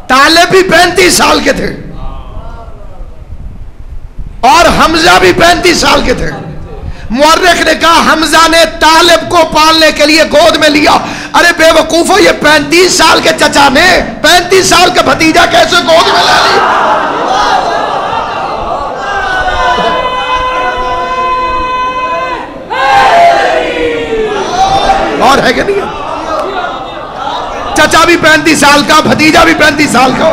Speaker 1: तालिब भी 35 साल के थे और हमजा भी 35 साल के थे। मुअर्रिख ने कहा हमजा ने तालिब को पालने के लिए गोद में लिया। अरे बेवकूफो, ये 35 साल के चचा ने 35 साल का भतीजा कैसे गोद में ले लिया? और है कि नहीं? चचा भी 35 साल का, भतीजा भी 35 साल का।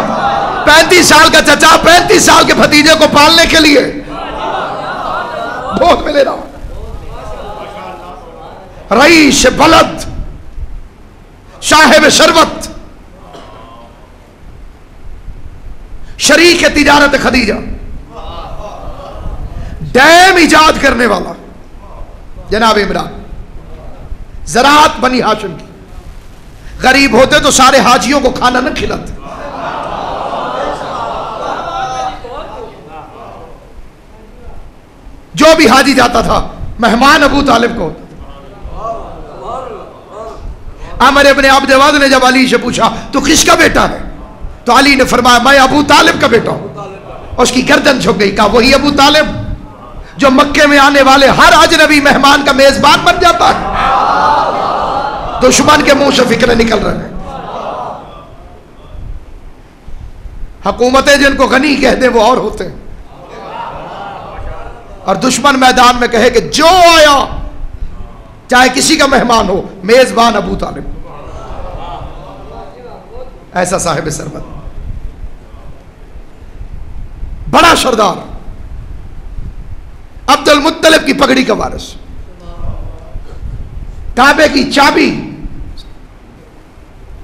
Speaker 1: 35 साल का चचा 35 साल के भतीजे को पालने के लिए गोद में ले रहा। रईस बलद, साहिब शरबत, शरीक तिजारत खदीजा, डैम इजाद करने वाला जनाब इमरान, ज़राअत बनी हाशिम की। गरीब होते तो सारे हाजियों को खाना न खिलाते। जो भी हाजी जाता था मेहमान अबू तालिब को होता था। अमर इब्ने अब्द वद ने जब अली से पूछा तो किसका बेटा है, तो अली ने फरमाया मैं अबू तालिब का बेटा हूं। उसकी गर्दन झुक गई। कहा वही अबू तालिब जो मक्के में आने वाले हर अजनबी मेहमान का मेजबान बन जाता है। दुश्मन के मुंह से फिक्र निकल रहे हैं। हुकूमतें जिनको गनी कहते वो और होते हैं, और दुश्मन मैदान में कहे कि जो आया चाहे किसी का मेहमान हो, मेजबान अबू तालिब। ऐसा साहिब सरबत, बड़ा सरदार, अब्दुल मुत्तलिब की पगड़ी का वारिस, काबे की चाबी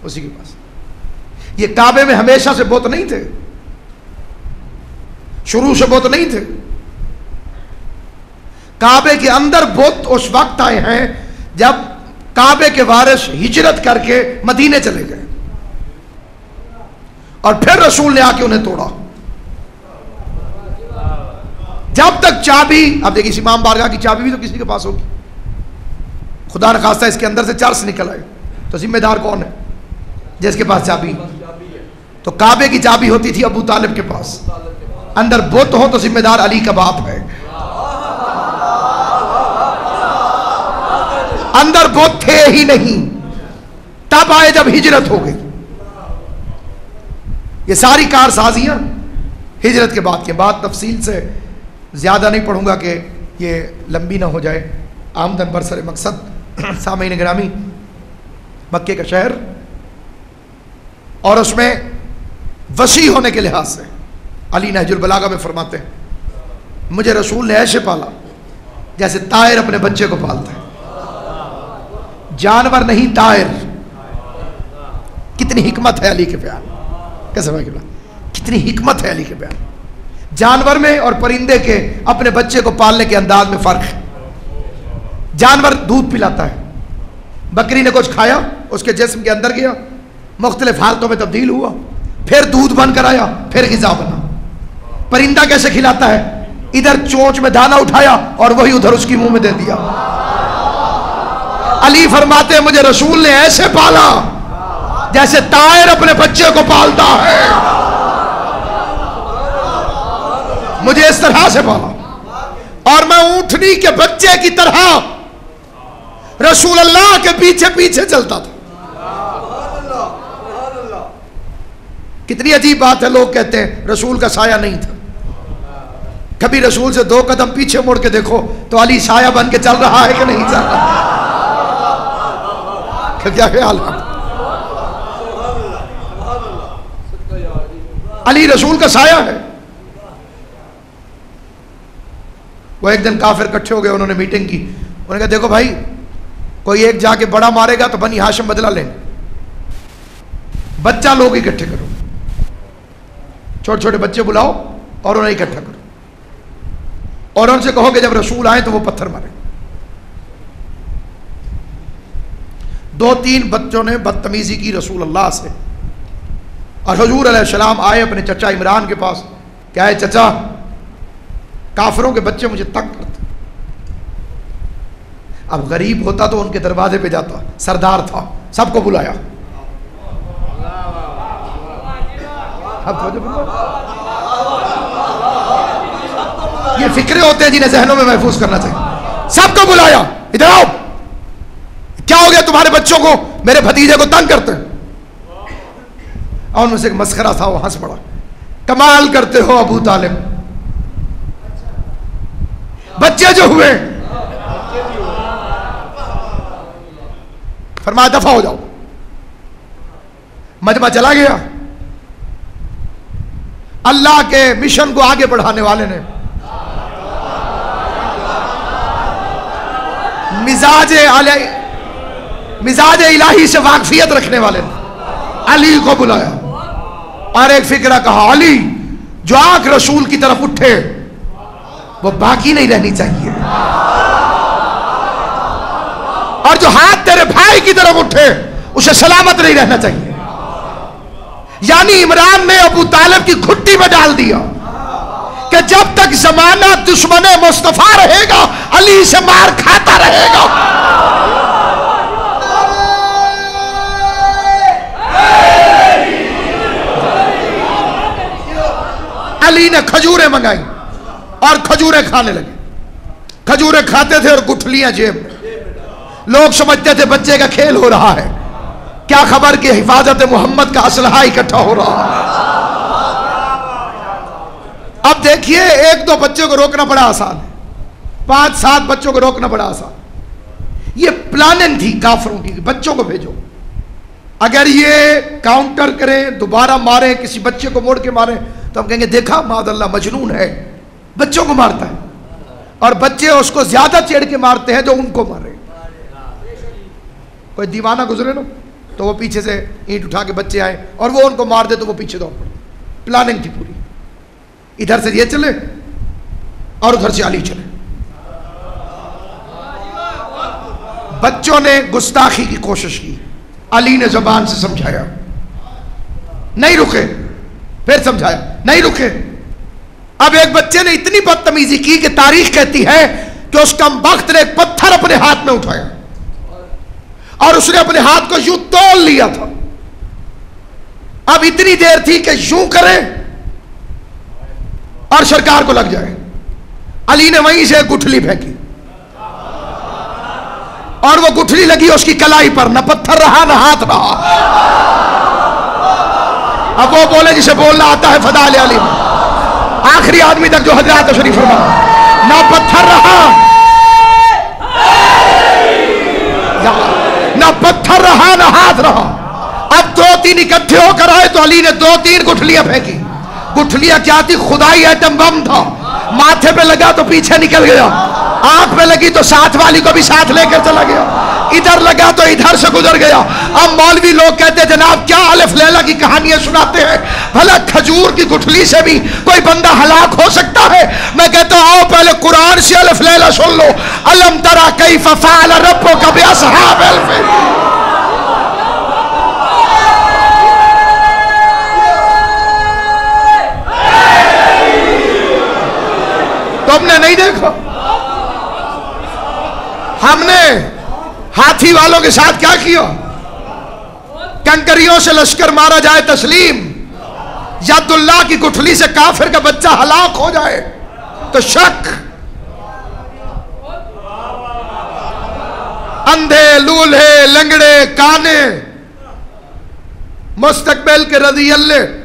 Speaker 1: उसी के पास। ये काबे में हमेशा से बुत नहीं थे, शुरू से बुत नहीं थे। काबे के अंदर बुत उस वक्त आए हैं जब काबे के वारिस हिजरत करके मदीने चले गए और फिर रसूल ने आके उन्हें तोड़ा। जब तक चाबी, अब देखिए इमाम बारगाह की चाबी भी तो किसी के पास होगी, खुदा न खास्ता इसके अंदर से चर्स निकल आए तो जिम्मेदार कौन है? जिसके पास चाबी। तो काबे की चाबी होती थी अबू तालिब के पास, अंदर बुत हो तो जिम्मेदार अली का बाप है। अंदर बुत थे ही नहीं, तब आए जब हिजरत हो गई। ये सारी कारसाजियां हिजरत के बाद की बात, तफसील से ज्यादा नहीं पढ़ूंगा कि ये लंबी ना हो जाए। आमदन बरसर मकसद सामईन गिरामी, मक्के का शहर और उसमें वसी होने के लिहाज से अली नहजुल बलागा में फरमाते हैं, मुझे रसूल ने ऐसे पाला जैसे तायर अपने बच्चे को पालता है, जानवर नहीं तायर। कितनी हिकमत है अली के प्यार, कैसे भाई, कितनी हिकमत है अली के प्यार। जानवर में और परिंदे के अपने बच्चे को पालने के अंदाज में फर्क है। जानवर दूध पिलाता है, बकरी ने कुछ खाया, उसके जिस्म के अंदर गया, मुख्तलिफ हालतों में तब्दील हुआ, फिर दूध बनकर आया, फिर ग़िज़ा बना। परिंदा कैसे खिलाता है? इधर चोंच में दाना उठाया और वही उधर उसकी मुंह में दे दिया। अली फरमाते हैं मुझे रसूल ने ऐसे पाला जैसे तायर अपने बच्चे को पालता है, मुझे इस तरह से पाला और मैं ऊंटनी के बच्चे की तरह रसूल अल्लाह के पीछे पीछे चलता था। कितनी अजीब बात है, लोग कहते हैं रसूल का साया नहीं था। कभी रसूल से 2 कदम पीछे मुड़ के देखो तो अली साया बन के चल रहा है कि नहीं चल रहा? क्या ख्याल है? अली रसूल का साया है। वो एक दिन काफिर इकट्ठे हो गए, उन्होंने मीटिंग की, उन्होंने कहा देखो भाई, कोई एक जाके बड़ा मारेगा तो बनी हाशिम बदला लेंगे, बच्चा लोग इकट्ठे करो, छोटे छोटे बच्चे बुलाओ और उन्हें इकट्ठा करो और उनसे कहो कि जब रसूल आए तो वो पत्थर मारे। 2-3 बच्चों ने बदतमीजी की रसूल अल्लाह से और हुजूर अलैहिस्सलाम आए अपने चचा इमरान के पास, क्या है चचा, काफिरों के बच्चे मुझे तंग करते। अब गरीब होता तो उनके दरवाजे पे जाता, सरदार था, सबको बुलाया। ये फिक्रे होते हैं जिन्हें जहनों में महफूज करना चाहिए। सबको बुलाया, इधर आओ, क्या हो गया तुम्हारे बच्चों को, मेरे भतीजे को तंग करते हैं। और उनमें से एक मस्खरा था, वो हंस पड़ा, कमाल करते हो अबू तालिब, बच्चे जो हुए फरमाया दफा हो जाओ। मजमा चला गया। अल्लाह के मिशन को आगे बढ़ाने वाले ने, मिजाज इलाही से वाकफियत रखने वाले ने अली को बुलाया और एक फिक्रा कहा, अली जो आंख रसूल की तरफ उठे वो बाकी नहीं रहनी चाहिए, और जो हाथ तेरे भाई की तरफ उठे उसे सलामत नहीं रहना चाहिए। यानी इमरान ने अबू तालिब की घुट्टी में डाल दिया कि जब तक जमाना दुश्मन मुस्तफा रहेगा अली से मार खाता रहेगा। अली ने खजूरें मंगाई और खजूरें खाने लगे। खजूरें खाते थे और गुठलियां जेब में। लोग समझते थे बच्चे का खेल हो रहा है, क्या खबर कि हिफाजत मोहम्मद का असलहा इकट्ठा हो रहा है। अब देखिए, 1-2 बच्चों को रोकना बड़ा आसान है, 5-7 बच्चों को रोकना बड़ा आसान। ये प्लानिंग थी काफिरों की, बच्चों को भेजो, अगर ये काउंटर करें, दोबारा मारें, किसी बच्चे को मोड़ के मारें तो हम कहेंगे देखा मादल्ला मजनून है, बच्चों को मारता है। और बच्चे उसको ज्यादा छेड़ के मारते हैं जो उनको मारे। कोई दीवाना गुजरे ना, तो वो पीछे से ईंट उठा के बच्चे आए और वो उनको मार दे तो वो पीछे दौड़ पड़े। प्लानिंग थी पूरी, इधर से ये चले और उधर से अली चले। बच्चों ने गुस्ताखी की कोशिश की, अली ने जुबान से समझाया, नहीं रुके, फिर समझाया, नहीं रुके। अब एक बच्चे ने इतनी बदतमीजी की कि तारीख कहती है कि उस कमबख्त ने एक पत्थर अपने हाथ में उठाया और उसने अपने हाथ को यूं तोड़ लिया था। अब इतनी देर थी कि यूं करे और सरकार को लग जाए। अली ने वहीं से गुठली फेंकी और वो गुठली लगी उसकी कलाई पर, न पत्थर रहा न हाथ रहा। अब वो बोले जिसे बोलना आता है फदा अली में, आखिरी आदमी तक जो हजरत तशरीफ फरमा, ना पत्थर रहा, ना पत्थर रहा ना हाथ रहा। अब 2-3 इकट्ठे होकर आए तो अली ने 2-3 गुठलियां फेंकी। गुठलियां क्या थी? खुदाई एटम बम था। माथे पे लगा तो पीछे निकल गया, आंख पे लगी तो साथ वाली को भी साथ लेकर चला गया, इधर लगा तो इधर से गुजर गया। अब मौलवी लोग कहते जनाब क्या अलिफ लैला की कहानियां सुनाते हैं, भला खजूर की गुठली से भी कोई बंदा हलाक हो सकता है? मैं कहता हूं आओ पहले कुरान से अलिफ लैला सुन लो। अलम तरा कैफ फअल रब्बुका बिअस्हाबिल फील। तुमने नहीं देखा? हमने हाथी वालों के साथ क्या किया? कंकरियों से लश्कर मारा जाए तस्लीम, यादुल्लाह की गुठली से काफिर का बच्चा हलाक हो जाए तो शक। अंधे लूल्हे लंगड़े काने मुस्तकबिल के रज़ी अल्लाह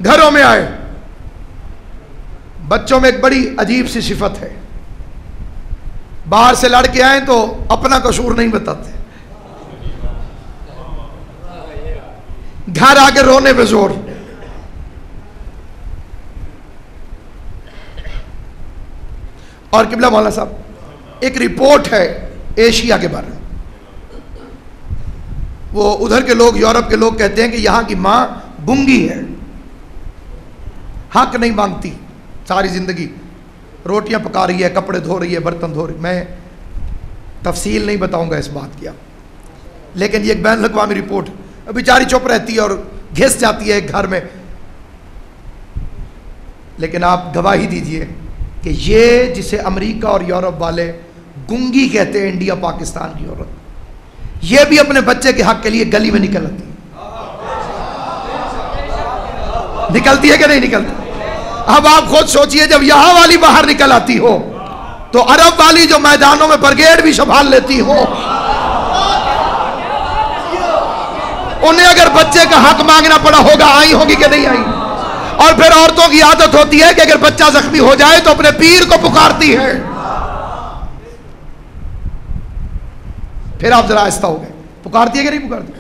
Speaker 1: घरों में आए। बच्चों में एक बड़ी अजीब सी सिफत है, बाहर से लड़के आए तो अपना कसूर नहीं बताते, घर आके रोने पे जोर। और किबला मौलाना साहब, एक रिपोर्ट है एशिया के बारे में, वो उधर के लोग, यूरोप के लोग कहते हैं कि यहां की मां गूंगी है, हक नहीं मांगती, सारी जिंदगी रोटियां पका रही है, कपड़े धो रही है, बर्तन धो रही। मैं तफसील नहीं बताऊंगा इस बात की, लेकिन ये एक बैन अवी रिपोर्ट, बेचारी चुप रहती है और घिस जाती है एक घर में। लेकिन आप गवाही दीजिए कि ये जिसे अमेरिका और यूरोप वाले गूंगी कहते हैं, इंडिया पाकिस्तान की औरत, ये भी अपने बच्चे के हक के लिए गली में निकलती है कि नहीं निकलती? अब आप खुद सोचिए, जब यहां वाली बाहर निकल आती हो तो अरब वाली जो मैदानों में ब्रिगेड भी संभाल लेती हो, उन्हें अगर बच्चे का हक मांगना पड़ा होगा, आई होगी कि नहीं आई? और फिर औरतों की आदत होती है कि अगर बच्चा जख्मी हो जाए तो अपने पीर को पुकारती है। फिर आप जरा आहिस्ता हो गए, पुकारती है कि नहीं पुकारती?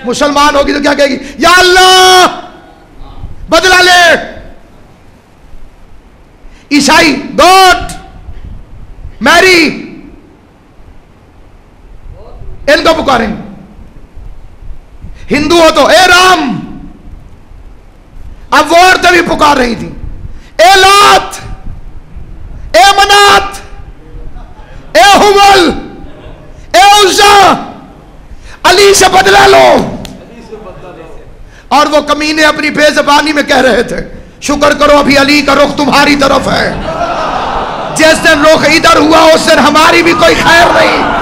Speaker 1: मुसलमान होगी तो क्या कहेगी? या अल्लाह बदला ले। ईसाई गॉड मैरी, इनको पुकारेंगे। हिंदू हो तो ए राम। अब वो औरतें भी पुकार रही थी, ए लात, ए मनात, ए हुबल, ए उज़्ज़ा, अली से बदला लो। और वो कमीने अपनी बेज़बानी में कह रहे थे, शुक्र करो अभी अली का रुख तुम्हारी तरफ है, जिस दिन रुख इधर हुआ उस दिन हमारी भी कोई खैर नहीं।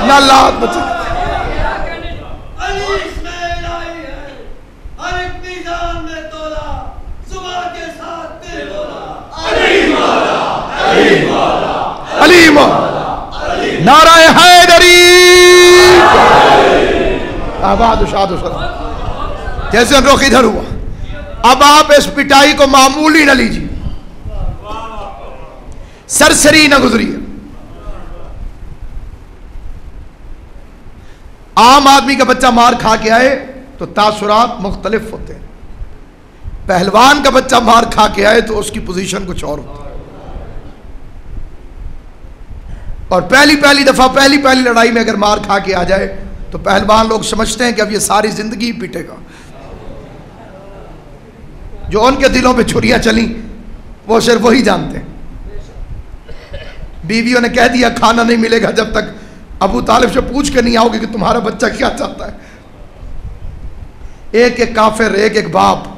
Speaker 1: ना लात बचे। अलीम नाराए हैदरी, आबाद शाद जैसे रुख इधर हुआ। अब आप इस पिटाई को मामूली न लीजिए, सरसरी न गुजरिए। आम आदमी का बच्चा मार खा के आए तो तासुरात मुख्तलिफ होते हैं। पहलवान का बच्चा मार खा के आए तो उसकी पोजीशन कुछ और होती है, और पहली पहली लड़ाई में अगर मार खा के आ जाए तो पहलवान लोग समझते हैं कि अब ये सारी जिंदगी पीटेगा। जो उनके दिलों पे छुरियां चली वो सिर्फ वही जानते हैं। बीवियों ने कह दिया खाना नहीं मिलेगा जब तक अबू तालिब से पूछ के नहीं आओगे कि तुम्हारा बच्चा क्या चाहता है। एक एक काफिर, एक एक बाप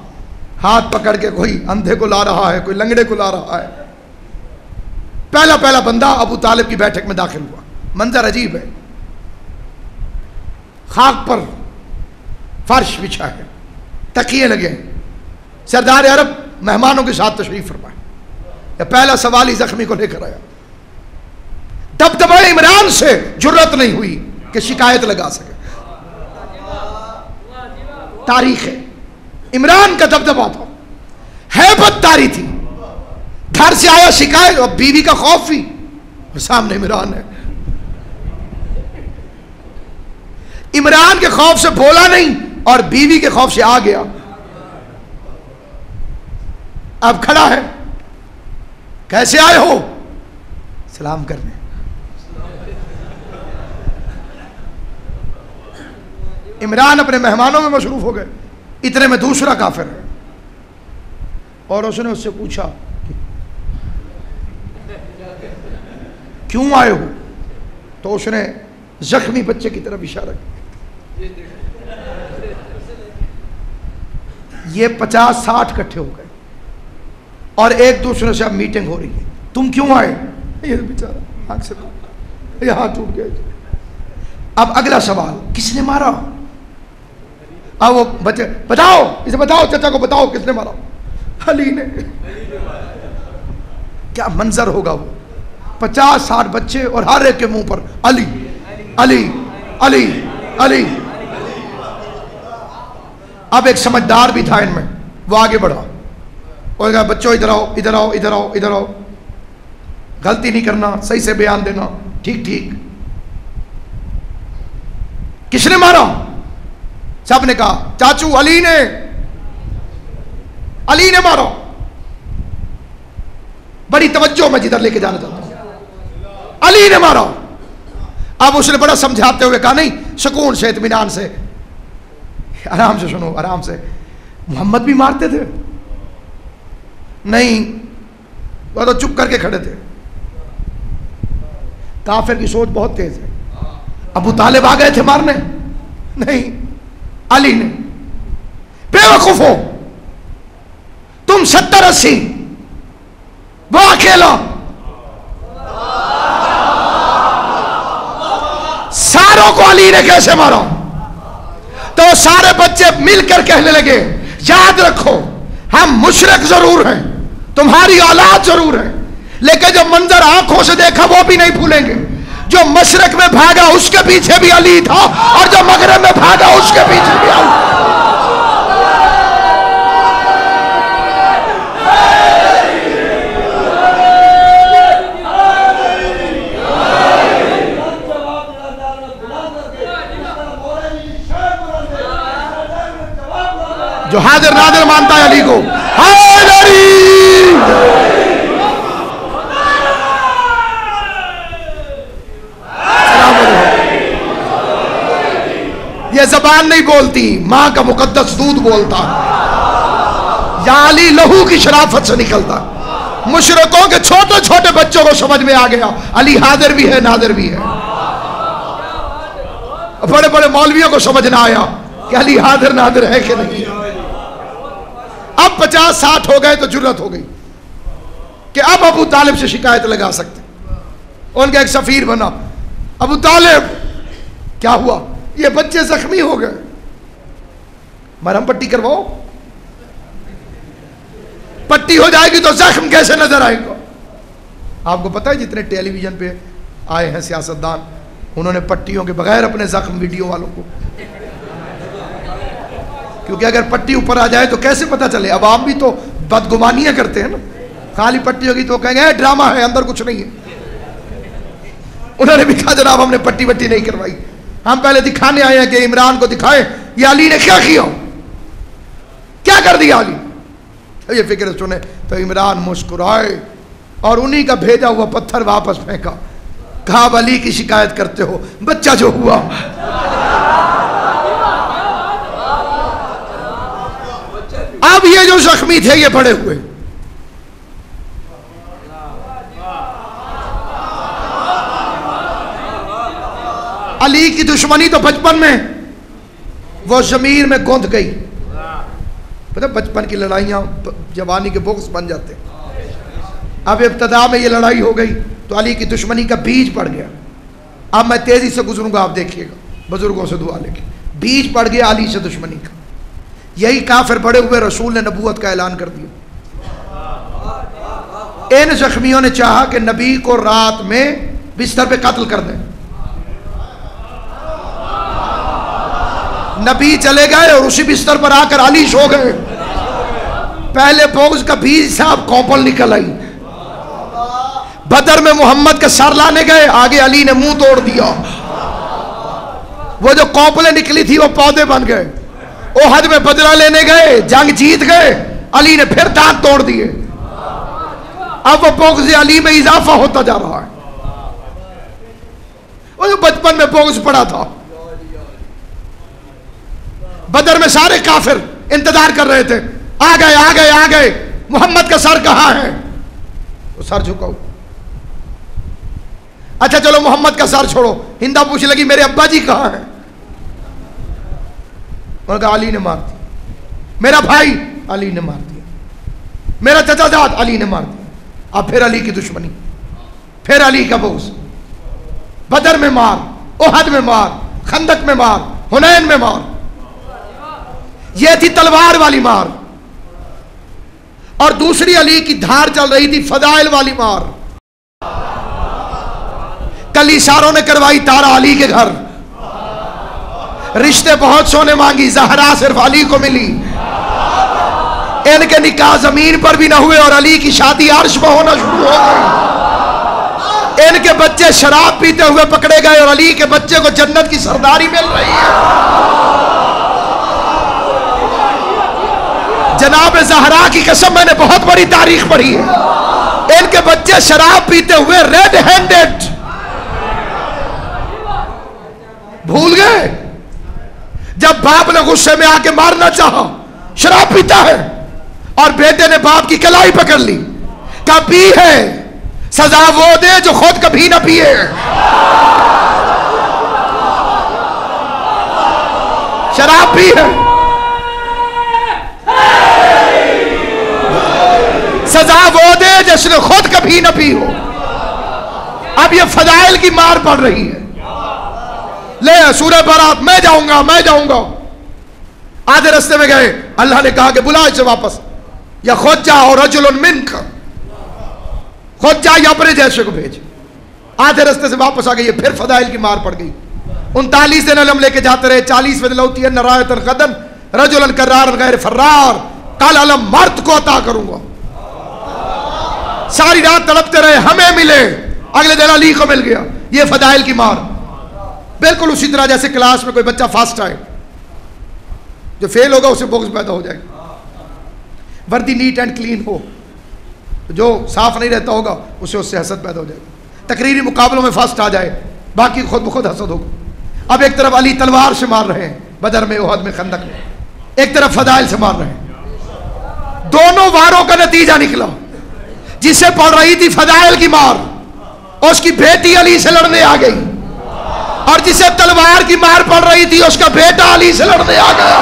Speaker 1: हाथ पकड़ के कोई अंधे को ला रहा है, कोई लंगड़े को ला रहा है। पहला बंदा अबू तालिब की बैठक में दाखिल हुआ। मंजर अजीब है, खाक पर फर्श बिछा है, तकिए लगे हैं, सरदार अरब मेहमानों के साथ तशरीफ फरमाए। पहला सवाल ही जख्मी को लेकर आया। दबदबा इमरान से जुर्रत नहीं हुई कि शिकायत लगा सके। तारीख है, इमरान का दबदबा था, हैबत तारी थी। घर से आया शिकायत, और बीवी का खौफ भी, और सामने इमरान है। इमरान के खौफ से बोला नहीं और बीवी के खौफ से आ गया। अब खड़ा है, कैसे आए हो? सलाम करने। इमरान अपने मेहमानों में मशरूफ हो गए। इतने में दूसरा काफिर है, और उसने उससे पूछा क्यों आए हो? तो उसने जख्मी बच्चे की तरफ इशारा किया। ये 50-60 इकट्ठे हो गए और एक दूसरे से अब मीटिंग हो रही है। तुम क्यों आए? ये बेचारा आंख से ये हाथ टूट गया। अब अगला सवाल, किसने मारा? अब वो बच्चे, बताओ, इसे बताओ, चाचा को बताओ किसने मारा? अली ने। क्या मंजर होगा वो, 50-60 बच्चे और हर एक के मुंह पर अली अली अली अली। अब एक समझदार भी था इनमें, वो आगे बढ़ा और कहा बच्चों इधर आओ, इधर आओ, इधर आओ, इधर आओ, गलती नहीं करना, सही से बयान देना, ठीक ठीक। किसने मारा? सब ने कहा चाचू अली ने, अली ने मारा। बड़ी तवज्जो मैं जिधर लेके जाना चाहता हूं, अली ने मारा। अब उसने बड़ा समझाते हुए कहा नहीं, सुकून से, इत्मीनान से, आराम से सुनो, आराम से। मोहम्मद भी मारते थे? नहीं, वो तो चुप करके खड़े थे। काफिर की सोच बहुत तेज है। अबू तालिब आ गए थे मारने? नहीं, अली ने। बेवकूफ हो तुम, 70-80, वो अकेला। सारों को अली ने कैसे मारा? तो सारे बच्चे मिलकर कहने लगे याद रखो हम मुशरिक जरूर हैं, तुम्हारी औलाद जरूर है, लेकिन जो मंजर आंखों से देखा वो भी नहीं भूलेंगे। जो मशरक में भागा उसके पीछे भी अली था, और जो मगरब में भागा उसके पीछे भी अली। जो हाजिर नादिर मानता है अली को, ये जबान नहीं बोलती, मां का मुकद्दस दूध बोलता है। या अली लहू की शराफत से निकलता। मुशरिकों के छोटे छोटे बच्चों को समझ में आ गया अली हाजिर भी है, नादिर भी है। बड़े बड़े मौलवियों को समझ ना आया कि अली हाजिर नादिर है कि नहीं। अब 50-60 हो गए तो जुर्रत हो गई कि अब अबू तालिब से शिकायत लगा सकते। उनका एक सफीर बना, अबू तालिब क्या हुआ? ये बच्चे जख्मी हो गए, मरहम पट्टी करवाओ। पट्टी हो जाएगी तो जख्म कैसे नजर आएगा? आपको पता है जितने टेलीविजन पे आए हैं सियासतदान, उन्होंने पट्टियों के बगैर अपने जख्म वीडियो वालों को, क्योंकि अगर पट्टी ऊपर आ जाए तो कैसे पता चले? अब आप भी तो बदगुमानियां करते हैं ना, खाली पट्टी होगी तो कहेंगे ड्रामा है, अंदर कुछ नहीं है। उन्होंने भी कहा जनाब हमने पट्टी वट्टी नहीं करवाई, हम पहले दिखाने आए हैं कि इमरान को दिखाए ये अली ने क्या किया, क्या कर दिया अली। ये फिक्र सुने तो इमरान मुस्कुराए और उन्हीं का भेजा हुआ पत्थर वापस फेंका। कहा आप अली की शिकायत करते हो, बच्चा जो हुआ। अब ये जो जख्मी थे ये पड़े हुए, अली की दुश्मनी तो बचपन में वो जमीर में गूंथ गई। पता बचपन की लड़ाइयां जवानी के बोक्स बन जाते हैं। अब इब्तदा में ये लड़ाई हो गई तो अली की दुश्मनी का बीज पड़ गया। अब मैं तेजी से गुजरूंगा, आप देखिएगा, बुजुर्गों से दुआ लेके। बीज पड़ गया अली से दुश्मनी का। यही काफिर बड़े हुए रसूल ने नबूवत का ऐलान कर दिया। इन जख्मियों ने चाहा कि नबी को रात में बिस्तर पे कत्ल कर दें। नबी चले गए और उसी बिस्तर पर आकर अली सो गए। पहले बोझ का बीज साहब कौपल निकल आई। बदर में मोहम्मद का सर लाने गए, आगे अली ने मुंह तोड़ दिया। वो जो कौपलें निकली थी वो पौधे बन गए। ओहद में बदला लेने गए, जंग जीत गए, अली ने फिर दांत तोड़ दिए। अब वो बोझ अली में इजाफा होता जा रहा है। वो जो बचपन में बोझ पड़ा था, बदर में सारे काफिर इंतजार कर रहे थे। आ गए आ गए आ गए, मोहम्मद का सर कहां है? वो सर झुकाओ। अच्छा चलो मोहम्मद का सर छोड़ो। हिंदा पूछने लगी मेरे अब्बा जी कहां हैं? उन्होंने कहा अली ने मार दिया। मेरा भाई? अली ने मार दिया। मेरा चचाजाद? अली ने मार दिया। अब फिर अली की दुश्मनी, फिर अली का बोझ। बदर में मार, ओहद में मार, खंदक में मार, हुनैन में मार। यह थी तलवार वाली मार। और दूसरी अली की धार चल रही थी फदाइल वाली मार। कल इशारों ने करवाई तारा अली के घर। रिश्ते बहुत सोने मांगी, जहरा सिर्फ अली को मिली। इनके निकाह जमीन पर भी ना हुए और अली की शादी अर्श पर होना शुरू हो गई। इनके बच्चे शराब पीते हुए पकड़े गए और अली के बच्चे को जन्नत की सरदारी मिल रही है। जनाब ज़हरा की कसम, मैंने बहुत बड़ी तारीख पढ़ी है। इनके बच्चे शराब पीते हुए रेड हैंडेड, भूल गए जब बाप ने गुस्से में आके मारना चाहा, शराब पीता है और बेटे ने बाप की कलाई पकड़ ली। कहा पी है, सजा वो दे जो खुद कभी ना पिए। शराब पी है, सजा वो दे जिसने खुद कभी ना पी हो। अब ये फदाइल की मार पड़ रही है। ले सूरह बारात, मैं जाऊंगा मैं जाऊंगा। आधे रास्ते में गए, अल्लाह ने कहा कि बुला इसे वापस, या खुद जा और रजुलन मिनका, खुद जा या अपने जैसे को भेज। आधे रास्ते से वापस आ गई, फिर फदाइल की मार पड़ गई। 39 दिन अलम लेके जाते रहे। 40वें दिन लौती नारायतन कदन रजुलन करार गैर फर्रार, कल अलम मर्द को अता करूंगा। सारी रात तड़पते रहे, हमें मिले। अगले दिन अली को मिल गया। ये फदाइल की मार। बिल्कुल उसी तरह जैसे क्लास में कोई बच्चा फास्ट आए, जो फेल होगा उसे बोक्स पैदा हो जाएगा। वर्दी नीट एंड क्लीन हो, जो साफ नहीं रहता होगा उसे उससे हसद पैदा हो जाएगा। तकरीरी मुकाबलों में फर्स्ट आ जाए, बाकी खुद ब खुद हसद होगा। अब एक तरफ अली तलवार से मार रहे हैं बदर में, ओहद में, खंदक में, एक तरफ फदाइल से मार रहे हैं। दोनों वारों का नतीजा निकला। जिसे पड़ रही थी फदाइल की मार, उसकी बेटी अली से लड़ने आ गई, और जिसे तलवार की मार पड़ रही थी उसका बेटा अली से लड़ने आ गया।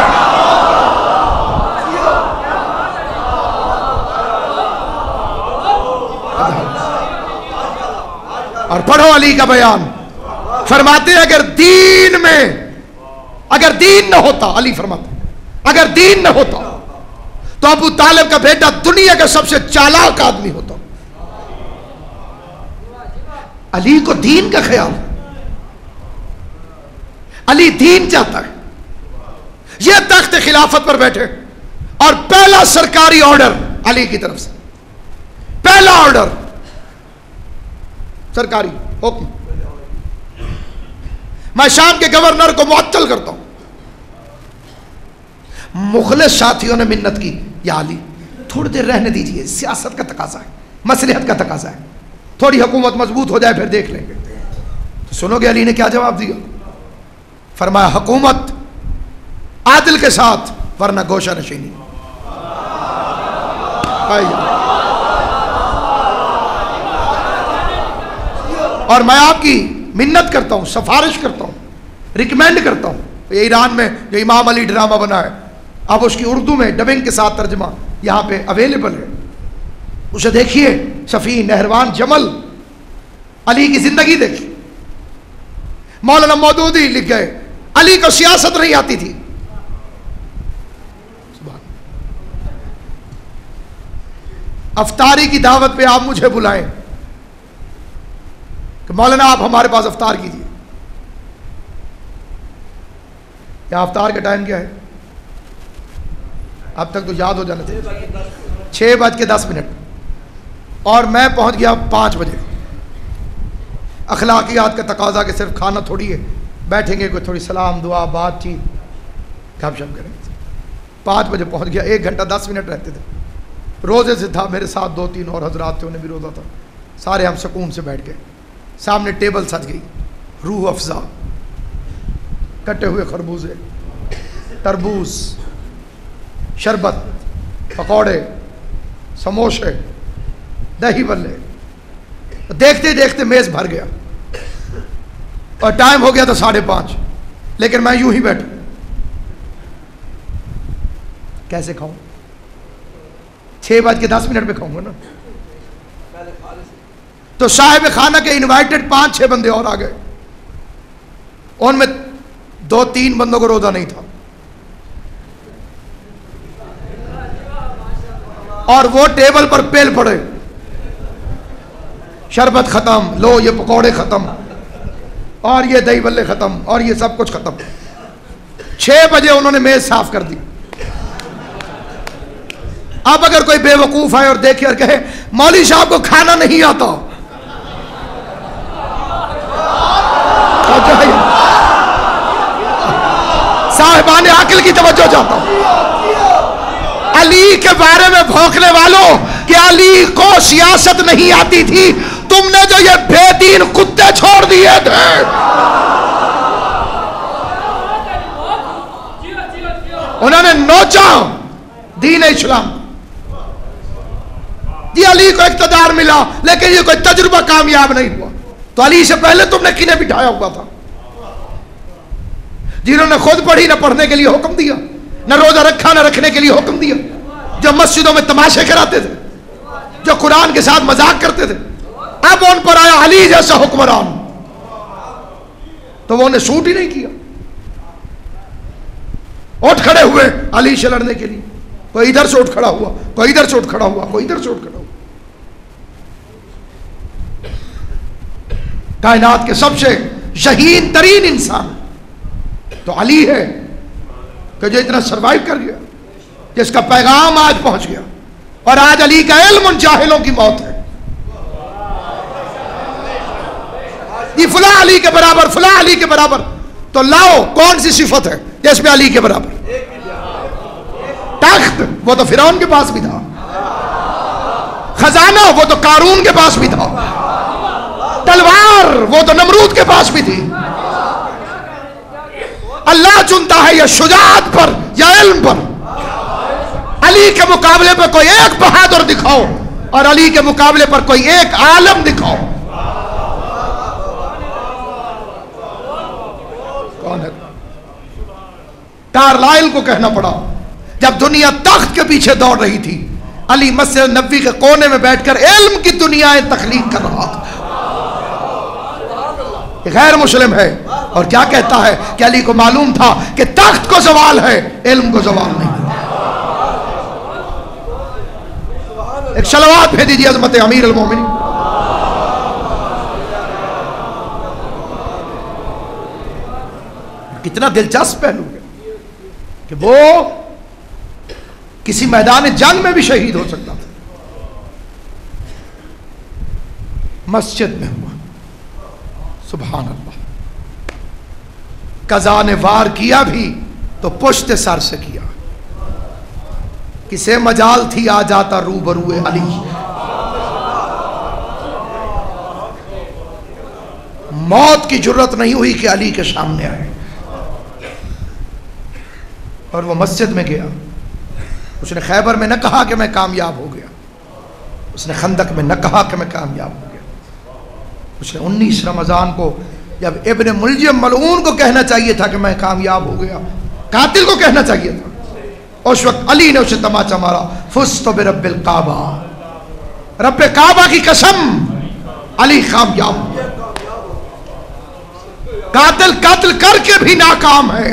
Speaker 1: और पढ़ो अली का बयान। फरमाते हैं अगर दीन न होता, अली फरमाते अगर दीन न होता तो अबू तालिब का बेटा दुनिया का सबसे चालाक आदमी होता। अली को दीन का ख्याल, अली दीन चाहता है। यह तख्त खिलाफत पर बैठे और पहला सरकारी ऑर्डर अली की तरफ से, पहला ऑर्डर सरकारी हुक्म, मैं शाम के गवर्नर को मुअत्तल करता हूं। मुखलिस साथियों ने मिन्नत की, या अली थोड़ी देर रहने दीजिए, सियासत का तकाजा है, मसलहत का तकाजा है, थोड़ी हुकूमत मजबूत हो जाए फिर देख लेंगे। तो सुनोगे अली ने क्या जवाब दिया? फरमाया हुकूमत आदिल के साथ, वरना गोशा नशीनी। और मैं आपकी मिन्नत करता हूं, सिफारिश करता हूं, रिकमेंड करता हूं। ये ईरान में जो इमाम अली ड्रामा बना है, अब उसकी उर्दू में डबिंग के साथ तर्जमा यहां पे अवेलेबल है, उसे देखिए। सफ़ी नहरवान जमल अली की जिंदगी देखी। मौलाना मौदूदी लिख गए अली को सियासत नहीं आती थी। अफ्तारी की दावत पे आप मुझे बुलाएं कि मौलाना आप हमारे पास अफ्तार कीजिए। क्या अफ्तार का टाइम क्या है? अब तक तो याद हो जाना चाहिए, 6:10 और मैं पहुंच गया 5 बजे। अखलाकियात का तकाजा कि सिर्फ खाना थोड़ी है, बैठेंगे कोई थोड़ी सलाम दुआ बातचीत गपशप करेंगे। 5 बजे पहुंच गया, 1 घंटा 10 मिनट रहते थे। रोज़े से था, मेरे साथ 2-3 और हजरात थे, उन्हें भी रोज़ा था। सारे हम सुकून से बैठ गए, सामने टेबल सज गई, रूह अफ़ज़ा, कटे हुए खरबूजे, तरबूज, शरबत, पकौड़े, समोसे, दही बल्ले। देखते देखते मेज़ भर गया और टाइम हो गया था 5:30, लेकिन मैं यूं ही बैठा, कैसे खाऊं? 6:10 पे खाऊंगा ना। तो साहिब खाना के इनवाइटेड 5-6 बंदे और आ गए, उनमें 2-3 बंदों को रोजा नहीं था, और वो टेबल पर पेल पड़े, शरबत खत्म, लो ये पकौड़े खत्म, और ये दही बल्ले खत्म, और ये सब कुछ खत्म। 6 बजे उन्होंने मेज साफ कर दी। अब अगर कोई बेवकूफ आए और देखे और कहे मौलवी साहब को खाना नहीं आता, तो साहिबान अक्ल की तवज्जो चाहता हूं। अली के बारे में भौंकने वालों कि अली को सियासत नहीं आती थी, तुमने जो ये बेदीन कुत्ते छोड़ दिए थे, उन्होंने नोचा दीन इस्लाम। ये अली को इख्तिदार मिला, लेकिन ये कोई तजुर्बा कामयाब नहीं हुआ। तो अली से पहले तुमने किन्हें बिठाया हुआ था, जिन्होंने खुद पढ़ी, न पढ़ने के लिए हुक्म दिया, न रोजा रखा, न रखने के लिए हुक्म दिया, जो मस्जिदों में तमाशे कराते थे, जो कुरान के साथ मजाक करते थे। अब उन पर आया अली जैसा हुक्मरान, तो वो उन्हें सूट ही नहीं किया। उठ खड़े हुए अली से लड़ने के लिए, कोई इधर से उठ खड़ा हुआ, कोई इधर से उठ खड़ा हुआ, कोई इधर से उठ खड़ा हुआ। कायनात के सबसे शहीन तरीन इंसान तो अली है कि जो इतना सरवाइव कर गया, जिसका पैगाम आज पहुंच गया। और आज अली का इल्म उन जाहिलों की मौत है। ये फुला अली के बराबर, फुला अली के बराबर, तो लाओ कौन सी सिफत है जिसमें अली के बराबर? तख्त वो तो फिरौन के पास भी था, खजाना वो तो कारून के पास भी था, तलवार वो तो नमरूद के पास भी थी। अल्लाह चुनता है या शुजाअत पर या इल्म पर। अली के मुकाबले पर कोई एक बहादुर दिखाओ, और अली के मुकाबले पर कोई एक आलम दिखाओ। कौन है? कार्लाइल को कहना पड़ा, जब दुनिया तख्त के पीछे दौड़ रही थी, अली मस्जिद नबवी के कोने में बैठकर इल्म की दुनियाएं तख्लीक कर रहा था। गैर मुस्लिम है और क्या कहता है कि अली को मालूम था कि तख्त को सवाल है, इल्म को सवाल नहीं। एक सलवात भेज दीजिए अज़मत अमीर अल मोमिनीन। कितना दिलचस्प पहलू है कि वो किसी मैदान जंग में भी शहीद हो सकता था, मस्जिद में हुआ। सुभान अल्लाह। कज़ा ने वार किया भी तो पुश्त सर से किया, किसे मजाल थी आ जाता रूबरूए अली। मौत की जुर्रत नहीं हुई कि अली के सामने आए। और वो मस्जिद में गया। उसने खैबर में न कहा कि मैं कामयाब हो गया, उसने खंदक में न कहा कि मैं कामयाब हो गया। उसने 19 रमज़ान को जब इब्न मुलजिम मलऊन को कहना चाहिए था कि मैं कामयाब हो गया, कातिल को कहना चाहिए था, उस वक्त अली ने उसे तमाचा मारा। फुज़्तु बिरब्बिल काबा, रब्बे काबा की कसम, अली कामयाब हो गया। कातिल कत्ल करके भी नाकाम है,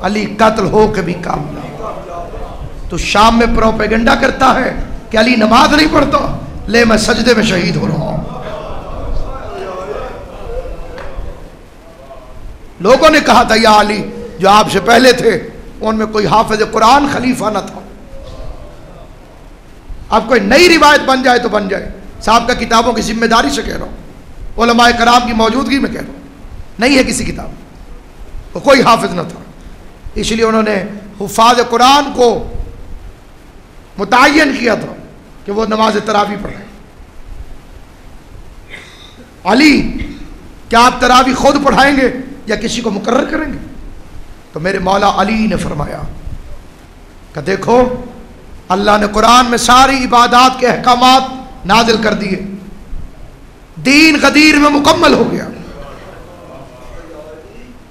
Speaker 1: अली कत्ल हो के भी कामयाब। तो शाम में प्रोपेगेंडा करता है कि अली नमाज नहीं पढ़ता, ले मैं सजदे में शहीद हो रहा हूं। लोगों ने कहा था या अली जो आपसे पहले थे उनमें कोई हाफिज कुरान खलीफा न था। अब कोई नई रिवायत बन जाए तो बन जाए। साहब का किताबों की जिम्मेदारी से कह रहा हूं, उलमाए कराम की मौजूदगी में कह रहा हूं, नहीं है किसी किताब तो कोई हाफिज न था। इसलिए उन्होंने हुफाज कुरान को मुतय्यन किया था कि वो नमाज तरावी पढ़े। अली क्या आप तरावी खुद पढ़ाएंगे या किसी को मुकर्रर करेंगे? तो मेरे मौला अली ने फरमाया कि देखो अल्लाह ने कुरान में सारी इबादत के अहकामात नाजिल कर दिए, दीन गदीर में मुकम्मल हो गया।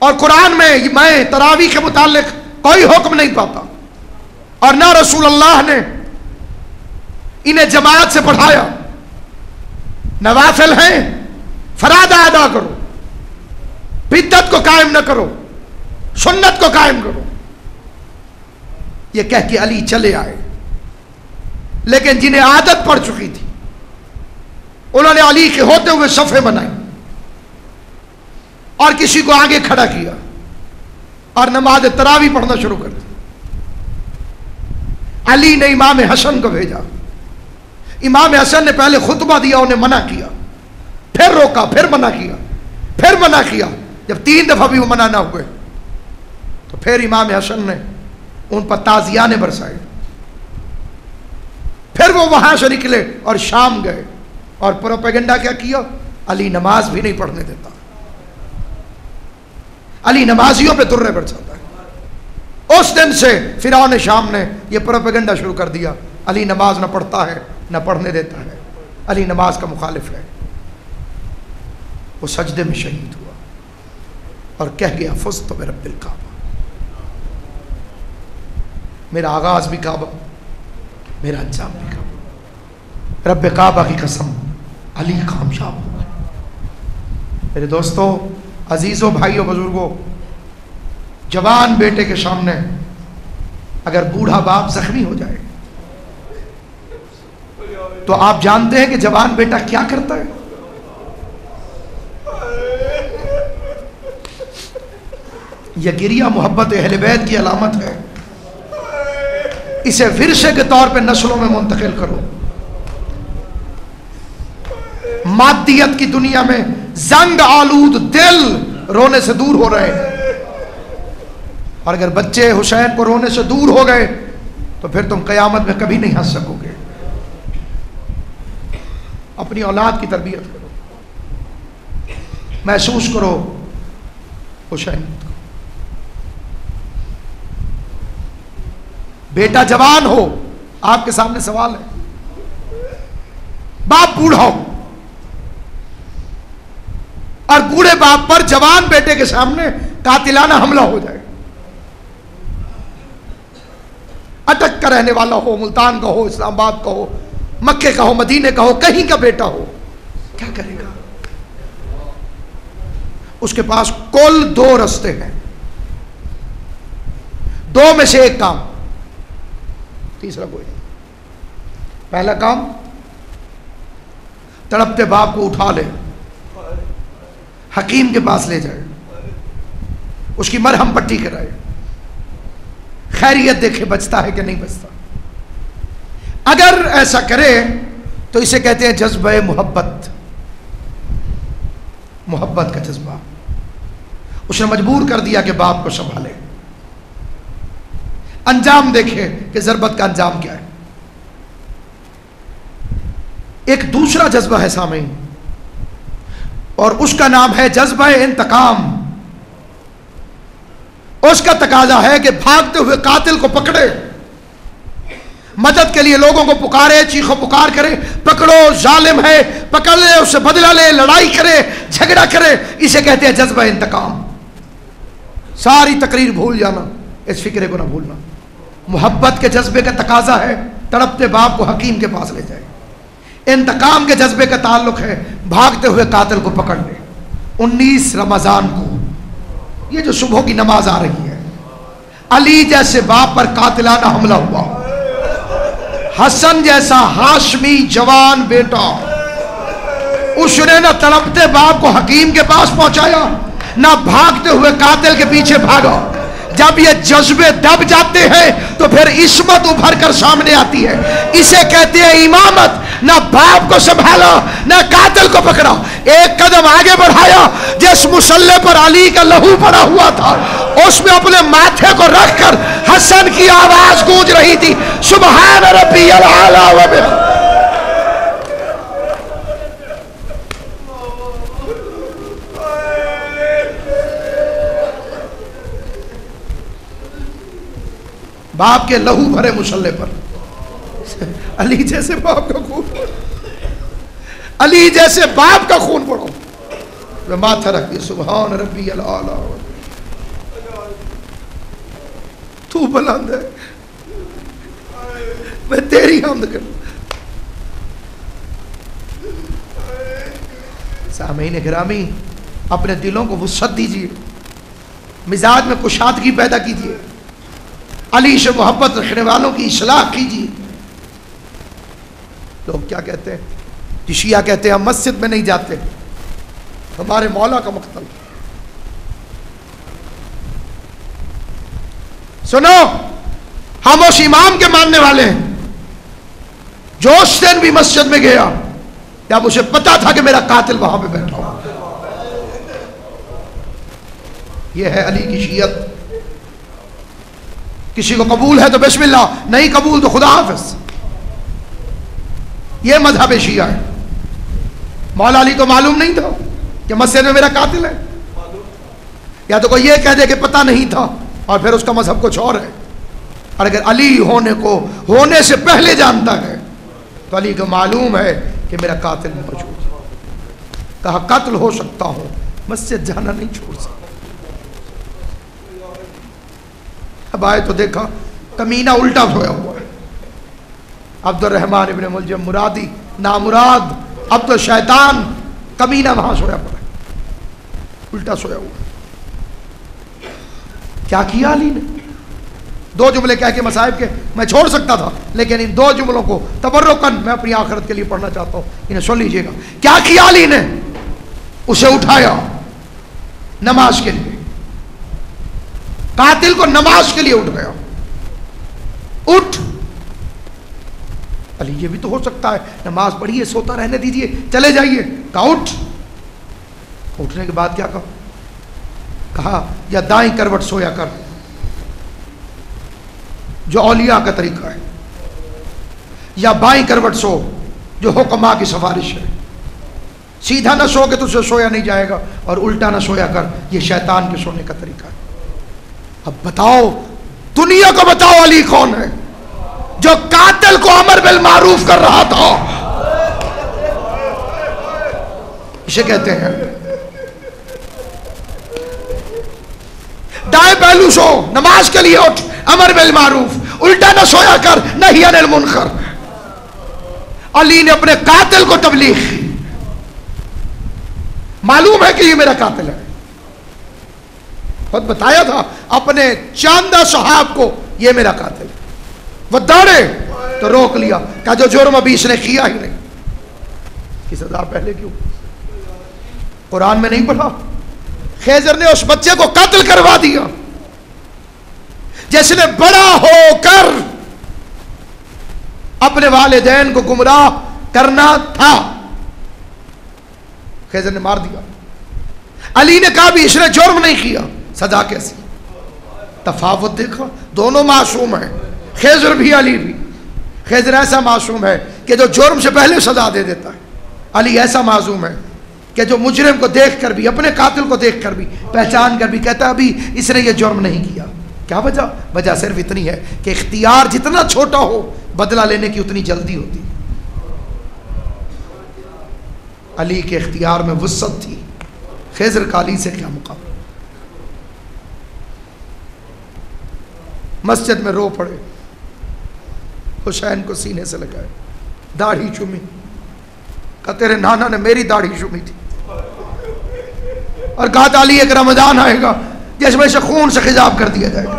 Speaker 1: और कुरान में मैं तरावी के मुतालिक कोई हुक्म नहीं पाता, और ना रसूल अल्लाह ने इन्हें जमात से पढ़ाया। नवाफिल हैं, फरादा अदा करो, बिद्दत को कायम न करो, सुन्नत को कायम करो। यह कह के अली चले आए। लेकिन जिन्हें आदत पड़ चुकी थी उन्होंने अली के होते हुए सफ़े बनाई और किसी को आगे खड़ा किया और नमाज तरावी पढ़ना शुरू कर दी। अली ने इमाम हसन को भेजा। इमाम हसन ने पहले खुतबा दिया, उन्हें मना किया, फिर रोका, फिर मना किया, फिर मना किया। जब 3 दफा भी वो मना ना हुए तो फिर इमाम हसन ने उन पर ताजियाने बरसाए। फिर वो वहां से निकले और शाम गए और प्रोपेगेंडा क्या किया, अली नमाज भी नहीं पढ़ने देता, अली नमाजियों पे तुर्रे बरसाता है। उस दिन से फिरौन शाम ने यह प्रोपेगेंडा शुरू कर दिया, अली नमाज ना पढ़ता है ना पढ़ने देता है, अली नमाज का मुखालिफ है। वो सजदे में शहीद हुआ और कह गया फुज़्तु बिरब्बिल काबा, मेरा आगाज भी काबा, मेरा अंजाम भी काबा। रब्बे काबा की कसम, अली कामयाब हुआ। मेरे दोस्तों, अजीज़ों, भाइयों, बुजुर्गों, जवान बेटे के सामने अगर बूढ़ा बाप जख्मी हो जाए तो आप जानते हैं कि जवान बेटा क्या करता है? यह गिरिया मोहब्बत अहले बैत की अलामत है। इसे विरसे के तौर पे नस्लों में मुंतकिल करो। मादियत की दुनिया में जंग आलूद दिल रोने से दूर हो रहे हैं, और अगर बच्चे हुसैन को रोने से दूर हो गए तो फिर तुम कयामत में कभी नहीं हंस सकोगे। अपनी औलाद की तरबियत करो, महसूस करो हुसैन। बेटा जवान हो, आपके सामने सवाल है, बाप बूढ़ा हो और बूढ़े बाप पर जवान बेटे के सामने कातिलाना हमला हो जाए, अटक का रहने वाला हो, मुल्तान का हो, इस्लामाबाद का हो, मक्के का हो, मदीने का हो, कहीं का बेटा हो, क्या करेगा? उसके पास कुल 2 रास्ते हैं, 2 में से एक काम, तीसरा कोई नहीं। पहला काम, तड़पते बाप को उठा ले, हकीम के पास ले जाए, उसकी मरहम पट्टी कराए, खैरियत देखे बचता है कि नहीं बचता। अगर ऐसा करे तो इसे कहते हैं जज्बे मोहब्बत, मोहब्बत का जज्बा। उसने मजबूर कर दिया कि बाप को संभाले। अंजाम देखें कि ज़रबत का अंजाम क्या है। एक दूसरा जज्बा है सामीन, और उसका नाम है जज्बा इंतकाम। उसका तकाजा है कि भागते हुए कातिल को पकड़े, मदद के लिए लोगों को पुकारे, चीखो पुकार करे, पकड़ो जालिम है, पकड़ ले, उससे बदला ले, लड़ाई करे, झगड़ा करे। इसे कहते हैं जज्बा इंतकाम। सारी तकरीर भूल जाना, इस फिक्रे को ना भूलना। मोहब्बत के जज्बे का तकाजा है तड़पते बाप को हकीम के पास ले जाए। इंतकाम के जज्बे का ताल्लुक है भागते हुए कातिल को पकड़ ले। 19 रमजान को ये जो सुबह की नमाज आ रही है, अली जैसे बाप पर कातिलाना हमला हुआ, हसन जैसा हाशमी जवान बेटा, उसने न तड़पते बाप को हकीम के पास पहुंचाया, ना भागते हुए कातिल के पीछे भागा। जब ये जज्बे दब जाते हैं तो फिर इस्मत उभर कर सामने आती है। इसे कहते हैं इमामत। ना बाप को संभाला, ना कातिल को पकड़ा, एक कदम आगे बढ़ाया। जिस मुसल्ले पर अली का लहू पड़ा हुआ था, उसमें अपने माथे को रखकर हसन की आवाज गूंज रही थी, सुभान रब्बियल आला व बिहम्दिही। बाप के लहू भरे मुसल्ले पर अली जैसे बाप का खून, अली जैसे बाप का खून पड़ो, मैं माथा रख दिया, सुभान रब्बियल आला, तू बुलंद है, मैं तेरी हमद करूं। सामीन गिरामी, अपने दिलों को वुसअत दीजिए, मिजाज में कुशादगी पैदा कीजिए, अली से मोहब्बत रखने वालों की इस्लाह कीजिए। लोग क्या कहते हैं, शिया कहते हैं हम मस्जिद में नहीं जाते, हमारे मौला का मक्तल। सुनो, हम उस इमाम के मानने वाले हैं जो उस दिन भी मस्जिद में गया जब उसे पता था कि मेरा कातिल वहां पे बैठा हुआ। यह है अली की शियत। किसी को कबूल है तो बिस्मिल्लाह, नहीं कबूल तो खुदा हाफिज। यह मजहब शिया है। मौला अली को मालूम नहीं था कि मस्जिद में मेरा कातिल है, या तो कोई यह कह दे कि पता नहीं था और फिर उसका मजहब कुछ और है। और अगर अली होने से पहले जानता है तो अली को मालूम है कि मेरा कातिल मौजूद है। कहा कत्ल हो सकता हूं, मस्जिद जाना नहीं छोड़ सकता। अब आए तो देखा कमीना उल्टा सोया हुआ है। अब्दुर्रहमान इब्न मुलजम मुरादी नामुराद, अब तो शैतान कमीना वहां सोया पड़ा, उल्टा सोया हुआ। क्या किया अली ने? 2 जुमले कह के मसाहिब के मैं छोड़ सकता था, लेकिन इन 2 जुमलों को तबर्रुकन मैं अपनी आखिरत के लिए पढ़ना चाहता हूं, इन्हें सुन लीजिएगा। क्या किया अली ने? उसे उठाया नमाज के लिए, कातिल को नमाज के लिए उठाया। उठ अली, ये भी तो हो सकता है नमाज पढ़िए, सोता रहने दीजिए, चले जाइए। कहा उठ। उठने के बाद क्या कहा या दाएं करवट सोया कर, जो औलिया का तरीका है, या बाएं करवट सो, जो हुक्मा की सिफारिश है। सीधा ना सो के तुझसे सोया नहीं जाएगा, और उल्टा ना सोया कर, यह शैतान के सोने का तरीका है। अब बताओ, दुनिया को बताओ अली कौन है जो कातिल को अमर बिल मारूफ कर रहा था। इसे कहते हैं दाएं पहलू सो, नमाज के लिए उठ, अमर बिल मारूफ, उल्टा ना सोया कर, नहीं अनिल मुनकर। अली ने अपने कातिल को तबलीग की, मालूम है कि ये मेरा कातिल है। खुद बताया था अपने चांदा साहब को, ये मेरा कातिल है। वह दौड़े तो रोक लिया, कहा जो जुर्म अभी इसने किया ही नहीं, की सजा पहले क्यों? कुरान में नहीं पढ़ा? खैजर ने उस बच्चे को कत्ल करवा दिया जिसने बड़ा होकर अपने वालिदैन को गुमराह करना था। खैजर ने मार दिया। अली ने कहा भी इसने जुर्म नहीं किया, सजा कैसी? तफावत देखो, दोनों मासूम हैं, खिज़र भी अली भी। खिज़र ऐसा मासूम है कि जो जुर्म से पहले सजा दे देता है, अली ऐसा मासूम है कि जो मुजरिम को देख कर भी, अपने कातिल को देख कर भी, पहचान कर भी कहता अभी इसने ये जुर्म नहीं किया। क्या वजह? वजह सिर्फ इतनी है कि इख्तियार जितना छोटा हो बदला लेने की उतनी जल्दी होती। अली के इख्तियार में वुसअत थी, खिज़र का अली से क्या मुकाबला। मस्जिद में रो पड़े, हुसैन को सीने से लगाए, दाढ़ी चूमी, कहा तेरे नाना ने मेरी दाढ़ी चूमी थी, और कहा अली एक रमजान आएगा जिसमें से खून से खिजाब कर दिया जाएगा,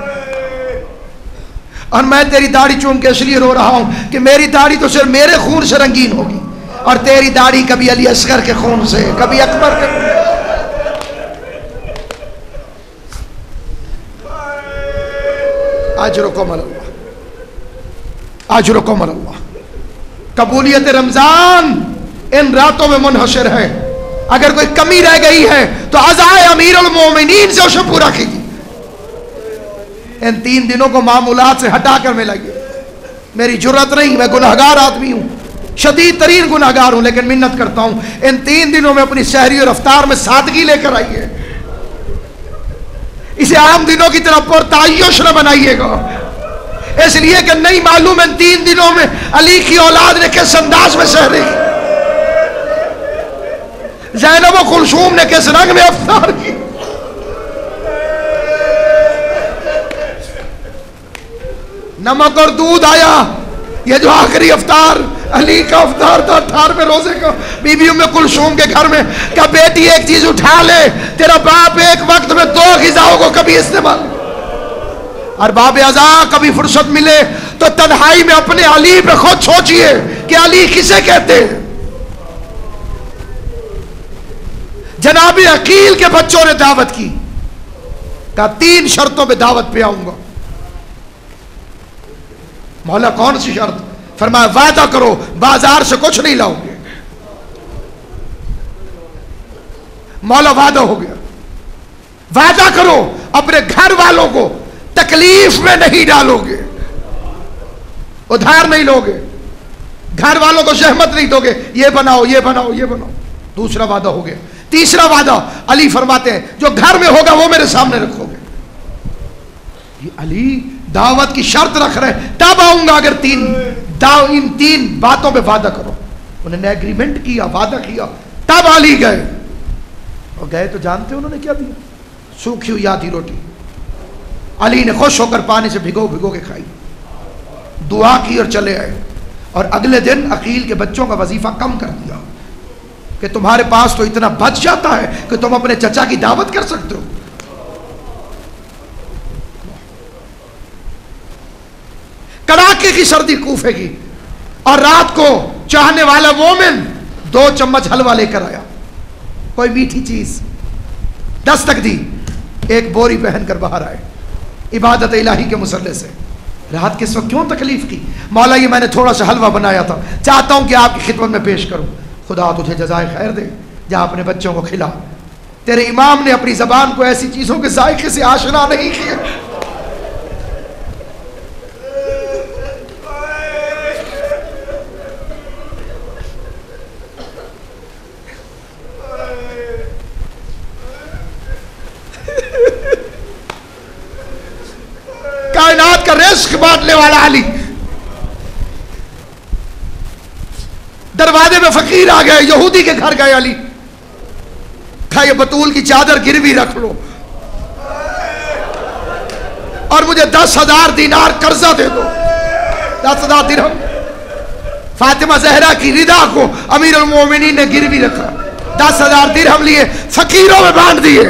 Speaker 1: और मैं तेरी दाढ़ी चूम के इसलिए रो रहा हूं कि मेरी दाढ़ी तो सिर्फ मेरे खून से रंगीन होगी, और तेरी दाढ़ी कभी अली असगर के खून से, कभी अकबर के। अजरुकुम अल्लाह, अजरुकुम अल्लाह। कबूलियत रमजान इन रातों में मुनहशर है। अगर कोई कमी रह गई है तो अज़ाए अमीरुल मोमिनीन से उसे पूरा कीजिए। इन 3 दिनों को मामूलात से हटाकर मिलाइए। मेरी जुर्रत नहीं, मैं गुनहगार आदमी हूं, शदीद तरीन गुनहगार हूं, लेकिन मिन्नत करता हूं इन 3 दिनों में अपनी सहरी और अफ्तार में सादगी लेकर आइए। इसे आम दिनों की तरफ पुरतायुश न बनाइएगा, इसलिए कि नहीं मालूम इन 3 दिनों में अली की औलाद ने किस अंदाज में सहरी की, ज़ैनब व कुलसूम ने किस रंग में अफ्तार की। नमक और दूध आया, ये जो आखिरी अफ्तार अली का अफ्तार था 18वें रोजे का, बीबी उम्मे कुलसूम के घर में, क्या बेटी एक चीज उठा ले, तेरा बाप एक वक्त में 2 ग़िज़ाओं को कभी इस्तेमाल, और बाब अज़ा कभी फुर्सत मिले तो तन्हाई में अपने अली पे खुद सोचिए कि अली किसे कहते हैं। जनाबे अकील के बच्चों ने दावत की, कहा 3 शर्तों पे दावत पे आऊंगा। मौला कौन सी शर्त? फरमाया वादा करो बाजार से कुछ नहीं लाओगे। मौला वादा हो गया। वादा करो अपने घर वालों को तकलीफ में नहीं डालोगे, उधार नहीं लोगे, घर वालों को जहमत नहीं दोगे, ये बनाओ ये बनाओ ये बनाओ। दूसरा वादा हो गया। तीसरा वादा अली फरमाते हैं जो घर में होगा वो मेरे सामने रखोगे। ये अली दावत की शर्त रख रहे हैं, तब आऊंगा अगर इन 3 बातों पे वादा करो। उन्होंने एग्रीमेंट किया, वादा किया, तब अली गए। और गए तो जानते उन्होंने क्या दिया? सूखी हुई आधी रोटी। अली ने खुश होकर पानी से भिगो भिगो के खाई, दुआ की और चले आए। और अगले दिन अकील के बच्चों का वजीफा कम कर दिया कि तुम्हारे पास तो इतना बच जाता है कि तुम अपने चचा की दावत कर सकते हो। कड़ाके की सर्दी कूफे की, और रात को चाहने वाला मोमिन 2 चम्मच हलवा लेकर आया, कोई मीठी चीज, दस्तक दी, एक बोरी पहनकर बाहर आए इबादत इलाही के मुसल्ले से। रात के वक्त क्यों तकलीफ की? मौला ये मैंने थोड़ा सा हलवा बनाया था, चाहता हूं कि आपकी खिदमत में पेश करूं। खुदा तुझे जज़ाए खैर दे, जा अपने बच्चों को खिला। तेरे इमाम ने अपनी जबान को ऐसी चीजों के जायके से आशना नहीं किया। कायनात का रिस्क बांटने वाला अली। दरवाजे में फकीर आ गए, यहूदी के घर गए अली, था ये बतूल की चादर गिरवी रख लो और मुझे 10,000 दीनार कर्जा दे दो, 10,000 दिरहम। फातिमा जहरा की रिदा को अमीरुल मोमिनीन ने गिरवी रखा, 10,000 दिरहम लिए, फकीरों में बांट दिए।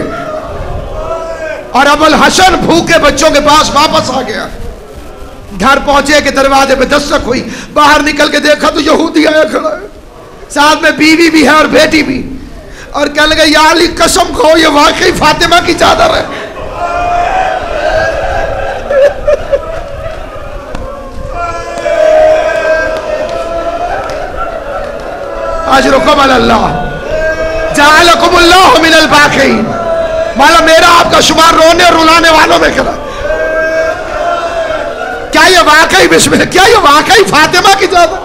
Speaker 1: और अबुल हसन भूखे बच्चों के पास वापस आ गया। घर पहुंचे के दरवाजे पे दस्तक हुई, बाहर निकल के देखा तो यहूदी आया खड़ा है, साथ में बीवी भी है और बेटी भी, और कहने लगे या अली कसम खो ये वाकई फातिमा की चादर है। अजरुकुम अल्लाह जअलकुमुल्लाहु मिनल बाक़ीन। माला मेरा आपका शुमार रोने और रुलाने वालों में करा। क्या ये वाकई बिस्मिल्लाह, क्या ये वाकई फातिमा की चादर?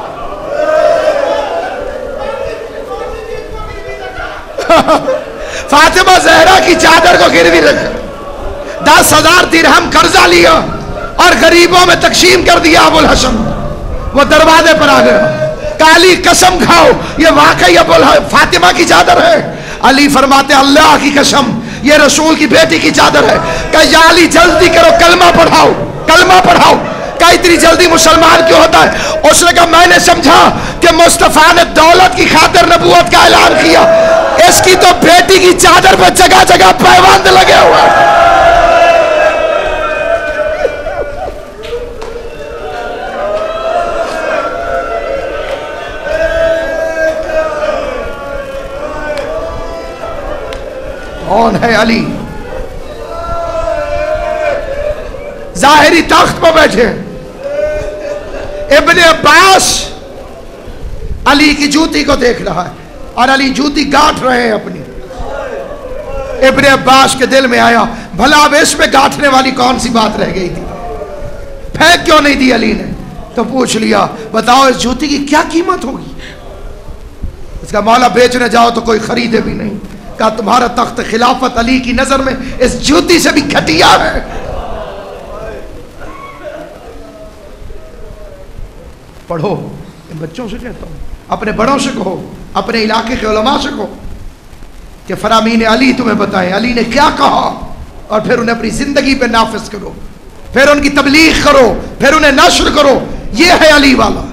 Speaker 1: फातिमा जहरा की चादर को गिरवी रख 10,000 दिरहम कर्जा लिया और गरीबों में तकसीम कर दिया। अबुल हसन वो दरवाजे पर आ गया, काली कसम खाओ ये वाकई अबुल फातिमा की चादर है। अली फरमाते अल्लाह की कसम ये रसूल की बेटी की चादर है। कहा अली जल्दी करो, कलमा पढ़ाओ, कलमा पढ़ाओ। क्या इतनी जल्दी मुसलमान क्यों होता है? उसने कहा मैंने समझा कि मुस्तफा ने दौलत की खातिर नबूवत का ऐलान किया, इसकी तो बेटी की चादर पर जगह जगह पैबंद लगे हुए हैं। कौन है अली? जाहिरी तख्त पर बैठे इब्ने अब्बास अली की जूती को देख रहा है और अली जूती गांठ रहे हैं अपनी। इब्ने अब्बास के दिल में आया भला अब इसमें गांठने वाली कौन सी बात रह गई थी, फेंक क्यों नहीं दी अली ने? तो पूछ लिया बताओ इस जूती की क्या कीमत होगी? इसका मौला बेचने जाओ तो कोई खरीदे भी नहीं। कहा तुम्हारा तख्त खिलाफत अली की नजर में इस जूती से भी घटिया है। पढ़ो, इन बच्चों से कहता हूं, अपने बड़ों से कहो, अपने इलाके के उलमा से कहो कि फरामीन अली तुम्हें बताएं अली ने क्या कहा, और फिर उन्हें अपनी जिंदगी पे नाफिज करो, फिर उनकी तबलीग करो, फिर उन्हें नश्र करो। ये है अली वाला।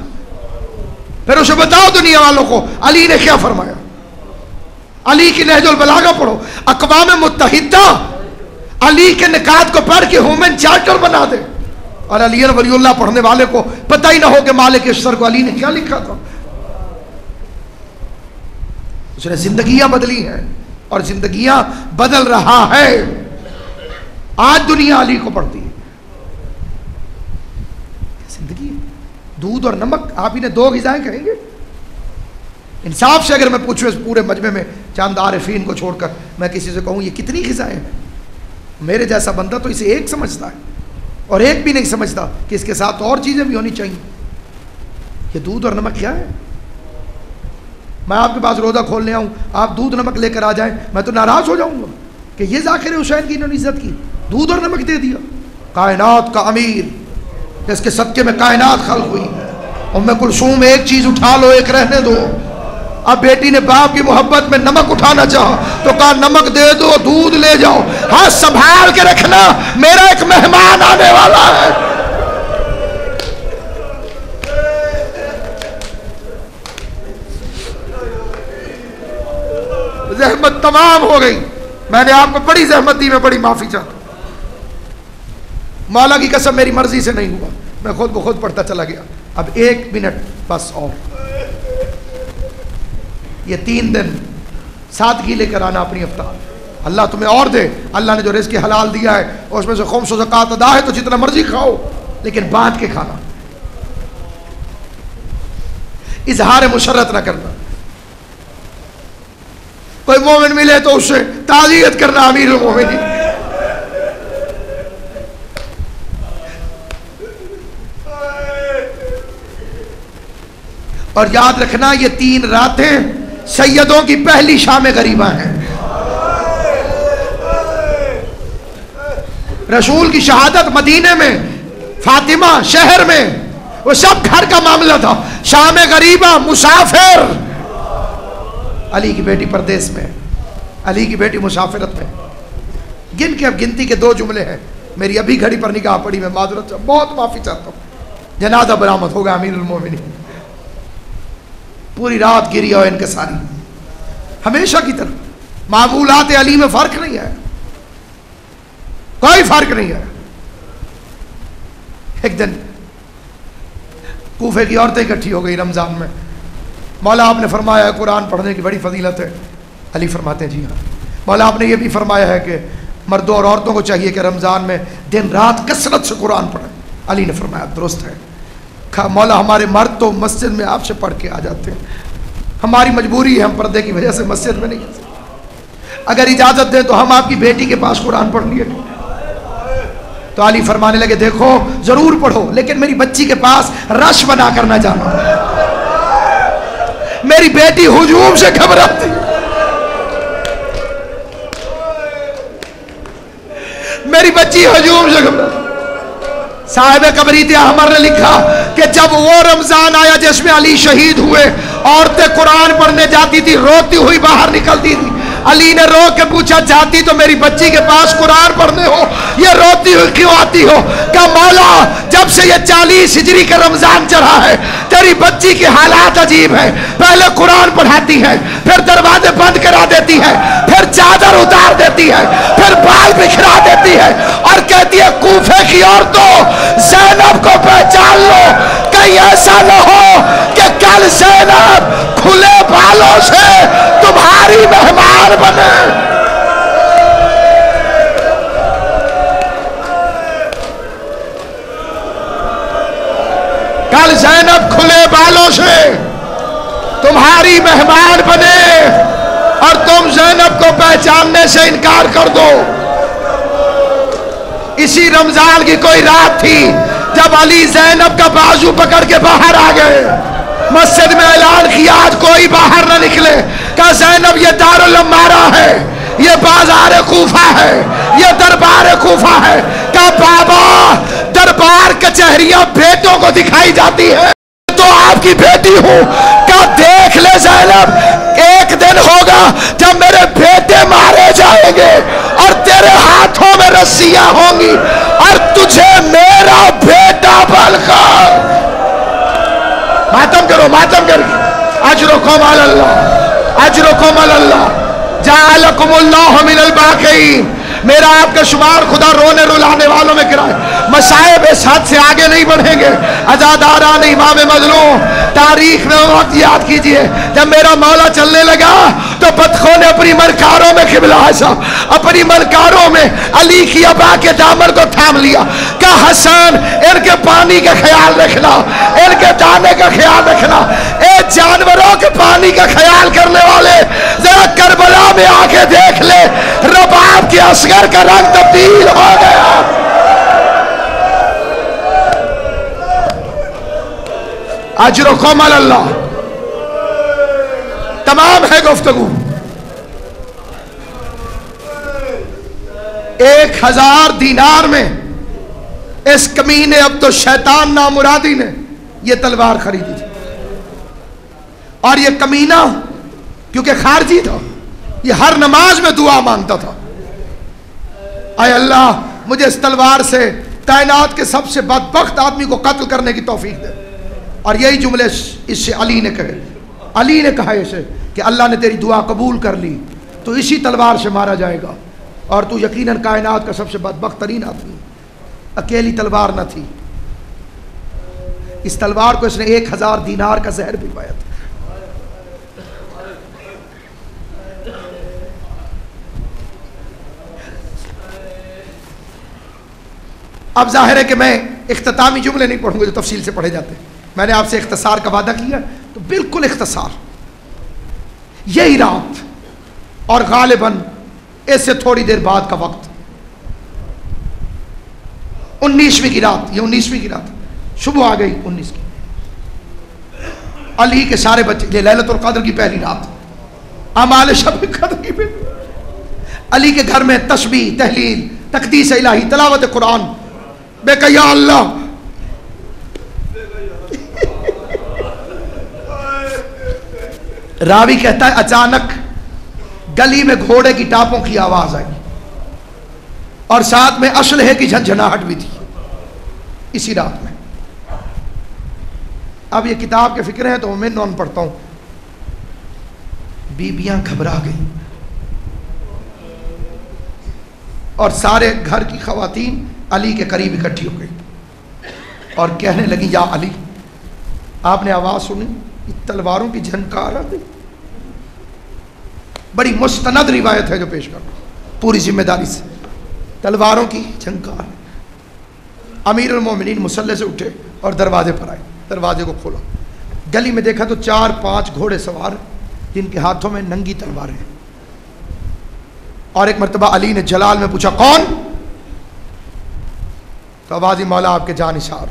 Speaker 1: फिर उसे बताओ दुनिया वालों को अली ने क्या फरमाया। अली की नहजुल बलागा पढ़ो, अक़वाम मुत्तहिदा अली के निकात को पढ़ के ह्यूमन चार्टर बना दे, और अली वलीउल्लाह पढ़ने वाले को पता ही ना हो कि मालिक इश्तर को अली ने क्या लिखा था। उसने जिंदगियां बदली हैं और जिंदगियां बदल रहा है। आज दुनिया अली को पढ़ती है। जिंदगी दूध और नमक, आप इन्हें दो ग़िज़ाएं कहेंगे? इंसाफ से अगर मैं पूछूं इस पूरे मजमे में चंद आरिफीन को छोड़कर मैं किसी से कहूं ये कितनी ग़िज़ाएं हैं, मेरे जैसा बंदा तो इसे एक समझता है और एक भी नहीं समझता कि इसके साथ और चीज़ें भी होनी चाहिए। ये दूध और नमक क्या है? मैं आपके पास रोज़ा खोलने आऊँ, आप दूध नमक लेकर आ जाएं, मैं तो नाराज़ हो जाऊँगा कि ये ज़ाकिर हुसैन की इन्होंने इज्जत की, दूध और नमक दे दिया। कायनात का अमीर जिसके सदक़े में कायनात खल्क़ हुई, उम्मे कुलसूम एक चीज़ उठा लो एक रहने दो। अब बेटी ने बाप की मोहब्बत में नमक उठाना चाहा तो कहा नमक दे दो, दूध ले जाओ, हाँ संभाल के रखना, मेरा एक मेहमान आने वाला है। जहमत तमाम हो गई, मैंने आपको बड़ी जहमत दी, मैं बड़ी माफी चाहता हूं। मौला की कसम मेरी मर्जी से नहीं हुआ, मैं खुद ब खुद पढ़ता चला गया। अब 1 मिनट बस, और ये 3 दिन सादगी लेकर आना अपनी अफ्तार। अल्लाह तुम्हें और दे, अल्लाह ने जो रिज़्क़ हलाल दिया है उसमें से खुम्स व ज़कात अदा है तो जितना मर्जी खाओ, लेकिन बांट के खाना, इजहार मुशर्रत ना करना। कोई मोमिन मिले तो उससे ताज़ियत करना, अमीरुल मोमिनीन। और याद रखना ये 3 रातें सैयदों की पहली शाम गरीबा हैं। रसूल की शहादत मदीने में, फातिमा शहर में, वो सब घर का मामला था। शाम गरीबा मुसाफिर, अली की बेटी परदेश में, अली की बेटी मुसाफिरत में। गिन के अब गिनती के 2 जुमले हैं। मेरी अभी घड़ी पर निगाह पड़ी, मैं माजरत बहुत माफी चाहता हूँ। जनाजा बरामद होगा अमीरुल मोमिनीन, पूरी रात गिरी और इनके सारी, हमेशा की तरह। मामूलात अली में फर्क नहीं है, कोई फर्क नहीं है। एक दिन कूफे की औरतें इकट्ठी हो गई रमजान में। मौला आपने फरमाया है कुरान पढ़ने की बड़ी फजीलत है। अली फरमाते हैं जी हाँ। मौला आपने ये भी फरमाया है कि मर्दों और औरतों को चाहिए कि रमजान में दिन रात कसरत से कुरान पढ़ें। अली ने फरमाया दुरुस्त है। मौला हमारे मर्द तो मस्जिद में आपसे पढ़ के आ जाते हैं, हमारी मजबूरी है, हम पर्दे की वजह से मस्जिद में नहीं जा सकते। अगर इजाज़त दें तो हम आपकी बेटी के पास कुरान पढ़ लिए। तो अली फरमाने लगे देखो जरूर पढ़ो, लेकिन मेरी बच्ची के पास रश बना कर ना जाना, मेरी बेटी हुजूम से घबराती, मेरी बच्ची हुजूम से घबराती। साहिब कबरीत अहमर ने लिखा कि जब वो रमजान आया जिसमें अली शहीद हुए, औरतें कुरान पढ़ने जाती थी, रोती हुई बाहर निकलती थी। अली ने रो के पूछा, जाती तो मेरी बच्ची के पास कुरान पढ़ने हो, ये रोती हुई क्यों आती हो? कहा मौला जब से ये 40 हिजरी का रमजान चढ़ा है तेरी बच्ची के हालात अजीब है, पहले कुरान पढ़ाती है, फिर दरवाजे बंद करा देती है, फिर चादर उतार देती है, फिर बाल बिखरा देती है और कहती है कूफे की औरतों ज़ैनब को पहचान लो, कहीं ऐसा न हो कि कल ज़ैनब खुले बालों से तुम्हारी मेहमान बने। कल ज़ैनब खुले बालों से तुम्हारी मेहमान बने और तुम ज़ैनब को पहचानने से इनकार कर दो। इसी रमजान की कोई रात थी जब अली ज़ैनब का बाजू पकड़ के बाहर आ गए, मस्जिद में ऐलान किया आज कोई बाहर ना निकले। कहा ज़ैनब ये दारुल अम्मारा है, ये बाजार कूफा है, ये दरबार कूफा है। कहा बाबा दरबार कचहरियां बेटों को दिखाई जाती है, तो आपकी बेटी हूं। कहा देख ले ज़ैनब, एक दिन होगा जब मेरे बेटे मारे जाएंगे और तेरे हाथों में रस्सियां होंगी और तुझे मेरा बेटा बनकर मातम करो, मातम करो। अजरुकुम अल्लाह, अजरुकुम अल्लाह, जाअलकुमुल्लाहु मिनल बाक़ीन। मेरा आपका शुमार खुदा रोने रुलाने वालों में कराए। मसाइब इस हद से आगे नहीं बढ़ेंगे। अज़ादारान इमाम मज़लूम, तारीख में वक्त याद कीजिए जब मेरा मौला चलने लगा तो बतखों ने अपनी मलकारों में किबला साहब अपनी मलकारों में अली की अबा के दामन को थाम लिया। कहा हसन इनके पानी का ख्याल रखना, इनके दाने का ख्याल रखना। ए जानवरों के पानी का ख्याल करने वाले जरा करबला में आके देख ले, रबाब के असगर का रंग तब्दील हो गया। अजरुकुम अल्लाह। तमाम है गुफ्तगू। 1000 दीनार में इस कमीने अब तो शैतान नामुरादी ने यह तलवार खरीदी थी। और यह कमीना क्योंकि खारजी था, यह हर नमाज में दुआ मांगता था, आय अल्लाह मुझे इस तलवार से कायनात के सबसे बदबख्त आदमी को कत्ल करने की तौफीक दे। और यही जुमले इससे अली ने कहे। अली ने कहा इसे कि अल्लाह ने तेरी दुआ कबूल कर ली, तो इसी तलवार से मारा जाएगा और तू यकीनन कायनात का सबसे बदबख्त तरीन आदमी। अकेली तलवार न थी, इस तलवार को इसने 1000 दीनार का जहर पिलवाया था। अब जाहिर है कि मैं इख्तितामी जुमले नहीं पढ़ूंगा जो तफसील से पढ़े जाते हैं। मैंने आपसे इख्तिसार का वादा किया तो बिल्कुल इख्तिसार। यही रात और गालिबन इससे थोड़ी देर बाद का वक्त 19वीं की रात, ये 19वीं की रात, सुबह आ गई 19 की। अली के सारे बच्चे, ये लैलतुल कद्र की पहली रात, अमाल शब कद्र की पहली। अली के घर में तस्बीह, तहलील, तकदीस इलाही, तिलावत कुरान। बेकया अल्लाह रावी कहता है अचानक गली में घोड़े की टापों की आवाज आई और साथ में असलहे की झंझनाहट भी थी इसी रात में। अब ये किताब के फिक्र हैं तो मैं नॉन पढ़ता हूं। बीबियां घबरा गई और सारे घर की खवातीन अली के करीब इकट्ठी हो गई और कहने लगी या अली, आपने आवाज सुनी, तलवारों की झनकार आ गई। बड़ी मुस्तनद रिवायत है जो पेश कर पूरी जिम्मेदारी से। तलवारों की झनकार। अमीरुल मोमिनीन मुसल्ले से उठे और दरवाजे पर आए, दरवाजे को खोला, गली में देखा तो 4-5 घोड़े सवार जिनके हाथों में नंगी तलवारें। और एक मरतबा अली ने जलाल में पूछा कौन? तो आवाज़ी मौला आपके जानिसार,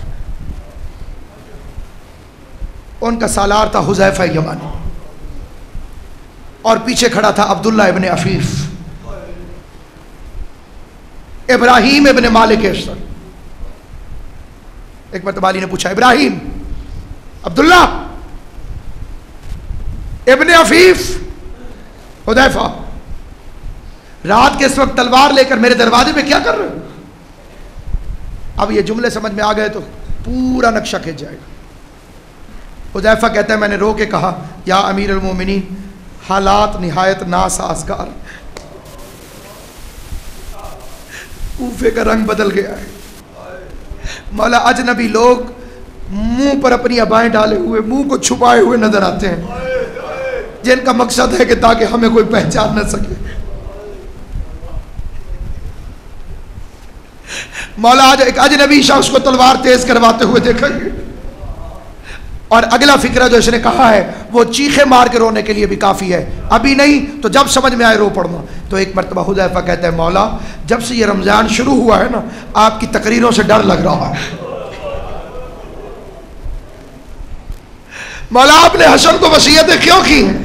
Speaker 1: उनका सालार था हुज़ैफा यमानी और पीछे खड़ा था अब्दुल्ला इब्ने अफीफ, इब्राहीम इब्ने मालिक असर। एक मरतबा अली ने पूछा, इब्राहीम, अब्दुल्ला इब्ने अफीफ, हुज़ैफा, रात के इस वक्त तलवार लेकर मेरे दरवाजे पे क्या कर रहे हो? अब ये जुमले समझ में आ गए तो पूरा नक्शा खींच जाएगा। हुज़ैफा कहता है, मैंने रो के कहा, या अमीर अल मोमिनीन, हालात निहायत नासाजगार, कूफे का रंग बदल गया है। मौला, अजनबी लोग मुंह पर अपनी अबाएं डाले हुए, मुंह को छुपाए हुए नजर आते हैं, जिनका मकसद है कि ताकि हमें कोई पहचान न सके। मौला, आज एक अजनबी शख्स को तलवार तेज करवाते हुए देखेंगे, और अगला फिक्रा जो इसने कहा है वो चीखे मार के रोने के लिए भी काफ़ी है, अभी नहीं तो जब समझ में आए रो पड़ना। तो एक मरतबा हुज़ैफा कहता है, मौला, जब से ये रमज़ान शुरू हुआ है ना, आपकी तकरीरों से डर लग रहा है। मौला, आपने हसन को वसीयतें क्यों की हैं?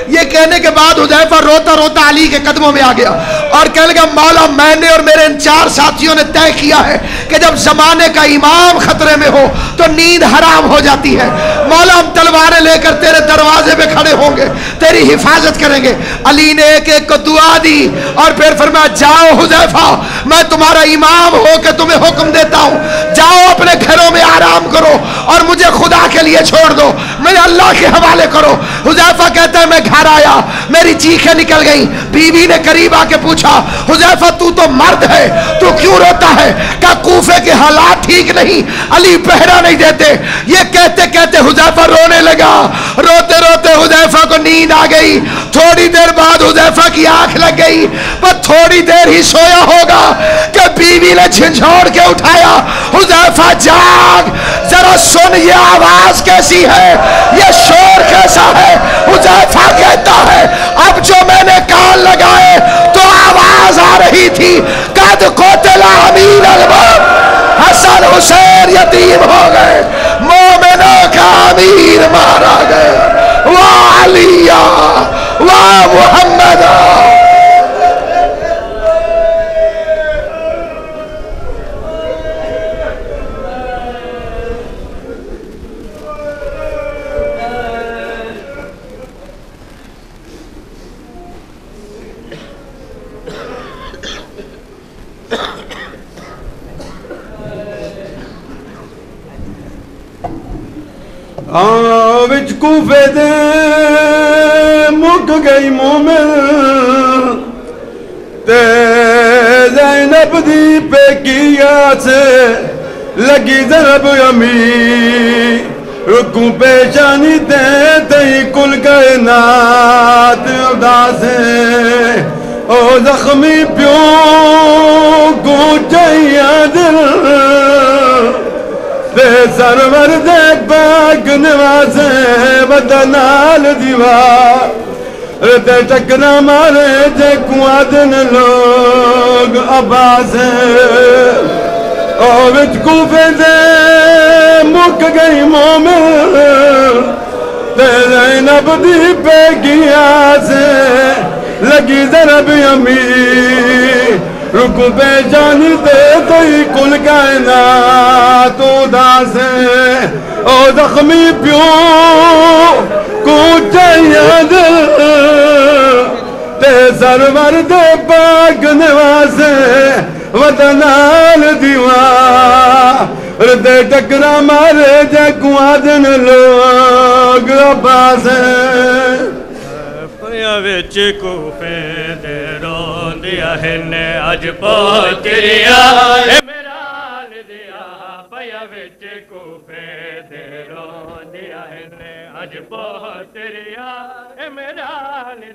Speaker 1: ये कहने के बाद हुज़ैफा रोता रोता अली के कदमों में आ गया और कहने लगा, मौला, मैंने और मेरे इन 4 साथियों ने तय किया है कि जब जमाने का इमाम खतरे में हो तो नींद हराम हो जाती है। मौला, हम तलवारें लेकर तेरे दरवाजे पे खड़े होंगे, तेरी हिफाजत करेंगे। अली ने एक एक को दुआ दी और फिर फरमाया, जाओ हुज़ैफा, मैं तुम्हारा इमाम हो के तुम्हें हुक्म देता हूं, जाओ अपने घरों में आराम करो और मुझे खुदा के लिए छोड़ दो, मेरे अल्लाह के हवाले करो। हुज़ैफा कहता है, मैं घर आया, मेरी चीखें निकल गई। बीवी ने करीब आके पूछा, हुज़ैफा, तू तो मर्द है, तू क्यों रोता है? क्या कूफे के हालात ठीक नहीं, अली पहरा नहीं देते? ये कहते कहते हुज़ैफा रोने लगा। रोते रोते हुज़ैफा को नींद आ गई। थोड़ी देर बाद हुज़ैफा की आंख लग गई, पर थोड़ी देर ही सोया होगा कि बीवी ने झंझोड़ के उठाया, हुज़ैफा जाग, जरा सुन ये आवाज कैसी है, ये शोर कैसा है। हुज़ैफा कहता है, अब जो मैंने कान लगाए तो आवाज आ रही थी, कद कोतला अमीर अलमोम, हसन हुसैन यतीम हो गए, मोमिनों का अमीर मारा गया। वाह अलिया, वाह मुहम्मद।
Speaker 2: विच कूफे दे मुक गई मोमिन ते ज़ैनब दी पेकिया से लगी ज़रब अमी, रुकू पेशानी ते तई कुल कायनात उदासे, ओ जख्मी प्यो को चाहिए दिल दे सरवर दे बाग नवाजे, बदनाल दीवार दे टकरा मारे जे कुआदन लोग आबाजे। ओ विच कूफे दे मुक गई मोमिन ते ज़ैनब दी पेकिया से लगी ज़रब अमी, रुक बेजानी दे तई कुल कायनात उदासे, ओ जख्मी प्यो को चाहिए दिल ते सरवर दे बाग नवाजे, वतनाल दीवार दे टकरा मारे जे कुआदन लोग आबासे।
Speaker 3: विच कूफे दे रोंदिया हिने अज पोतरिया, मेरा दिया पया विच कूफे दे रोंदिया हिने अज पोतरिया, मेरा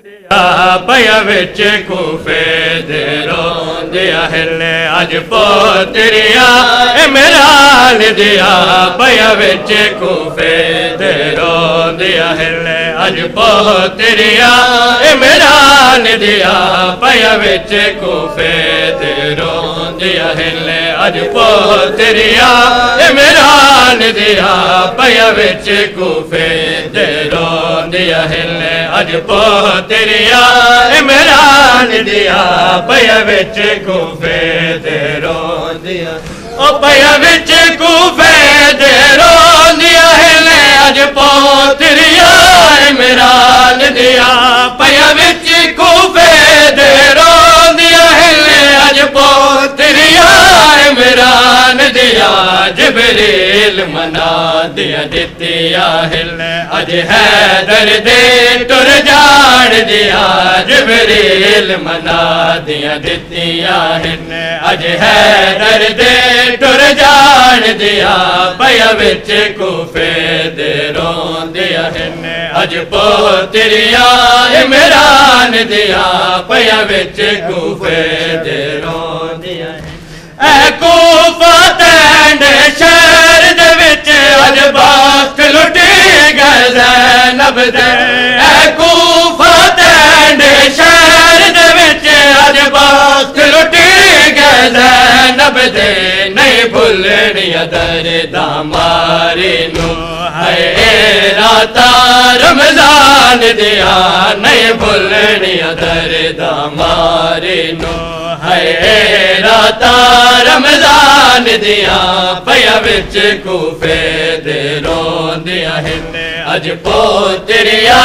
Speaker 3: दिया पया विच कूफे दे रोंदिया हिने अज पोतरिया, मेरा दिया पया विच कूफे दे रोंदिया हिने अज पोतरिया, मेरा दिया पया विच कूफे दे रोंदिया रोंदिया हिले अज पोतरिया इमरान दिया पया विच कूफे दे रोंदिया हिले अज पोतरिया इमरान दिया पया विच कूफे दे रोंदिया ओ पया विच कूफे दे रोंदिया हिले अज पोतरिया इमरान दिया पया विच कूफे दे रोंदिया हिले अज पोतरिया इमरान दिया जिबरील मना दिया दितिया हिले अज हैदर दे टुर जान दिया जिबरील मना दिया दितिया हिले अज हैदर दे टुर जान दिया पया विच कूफे दे रोंदिया हिले अज पोतरिया इमरान दिया पया विच कूफे दे रोंदिया ऐ कूफा तैंडे शहर दे विच अज बाख लुटी गए ज़ैनब दे ऐ कूफा तैंडे शहर दे विच अज बाख लुटी गए ज़ैनब दे नहीं भुलनी दर्दा मारी नू है राता रमजान दिया नहीं भुलनी दर्दा मारी नू है राता रमजान दिया पया विच कूफे दे रोंदिया हिले अज पोतरिया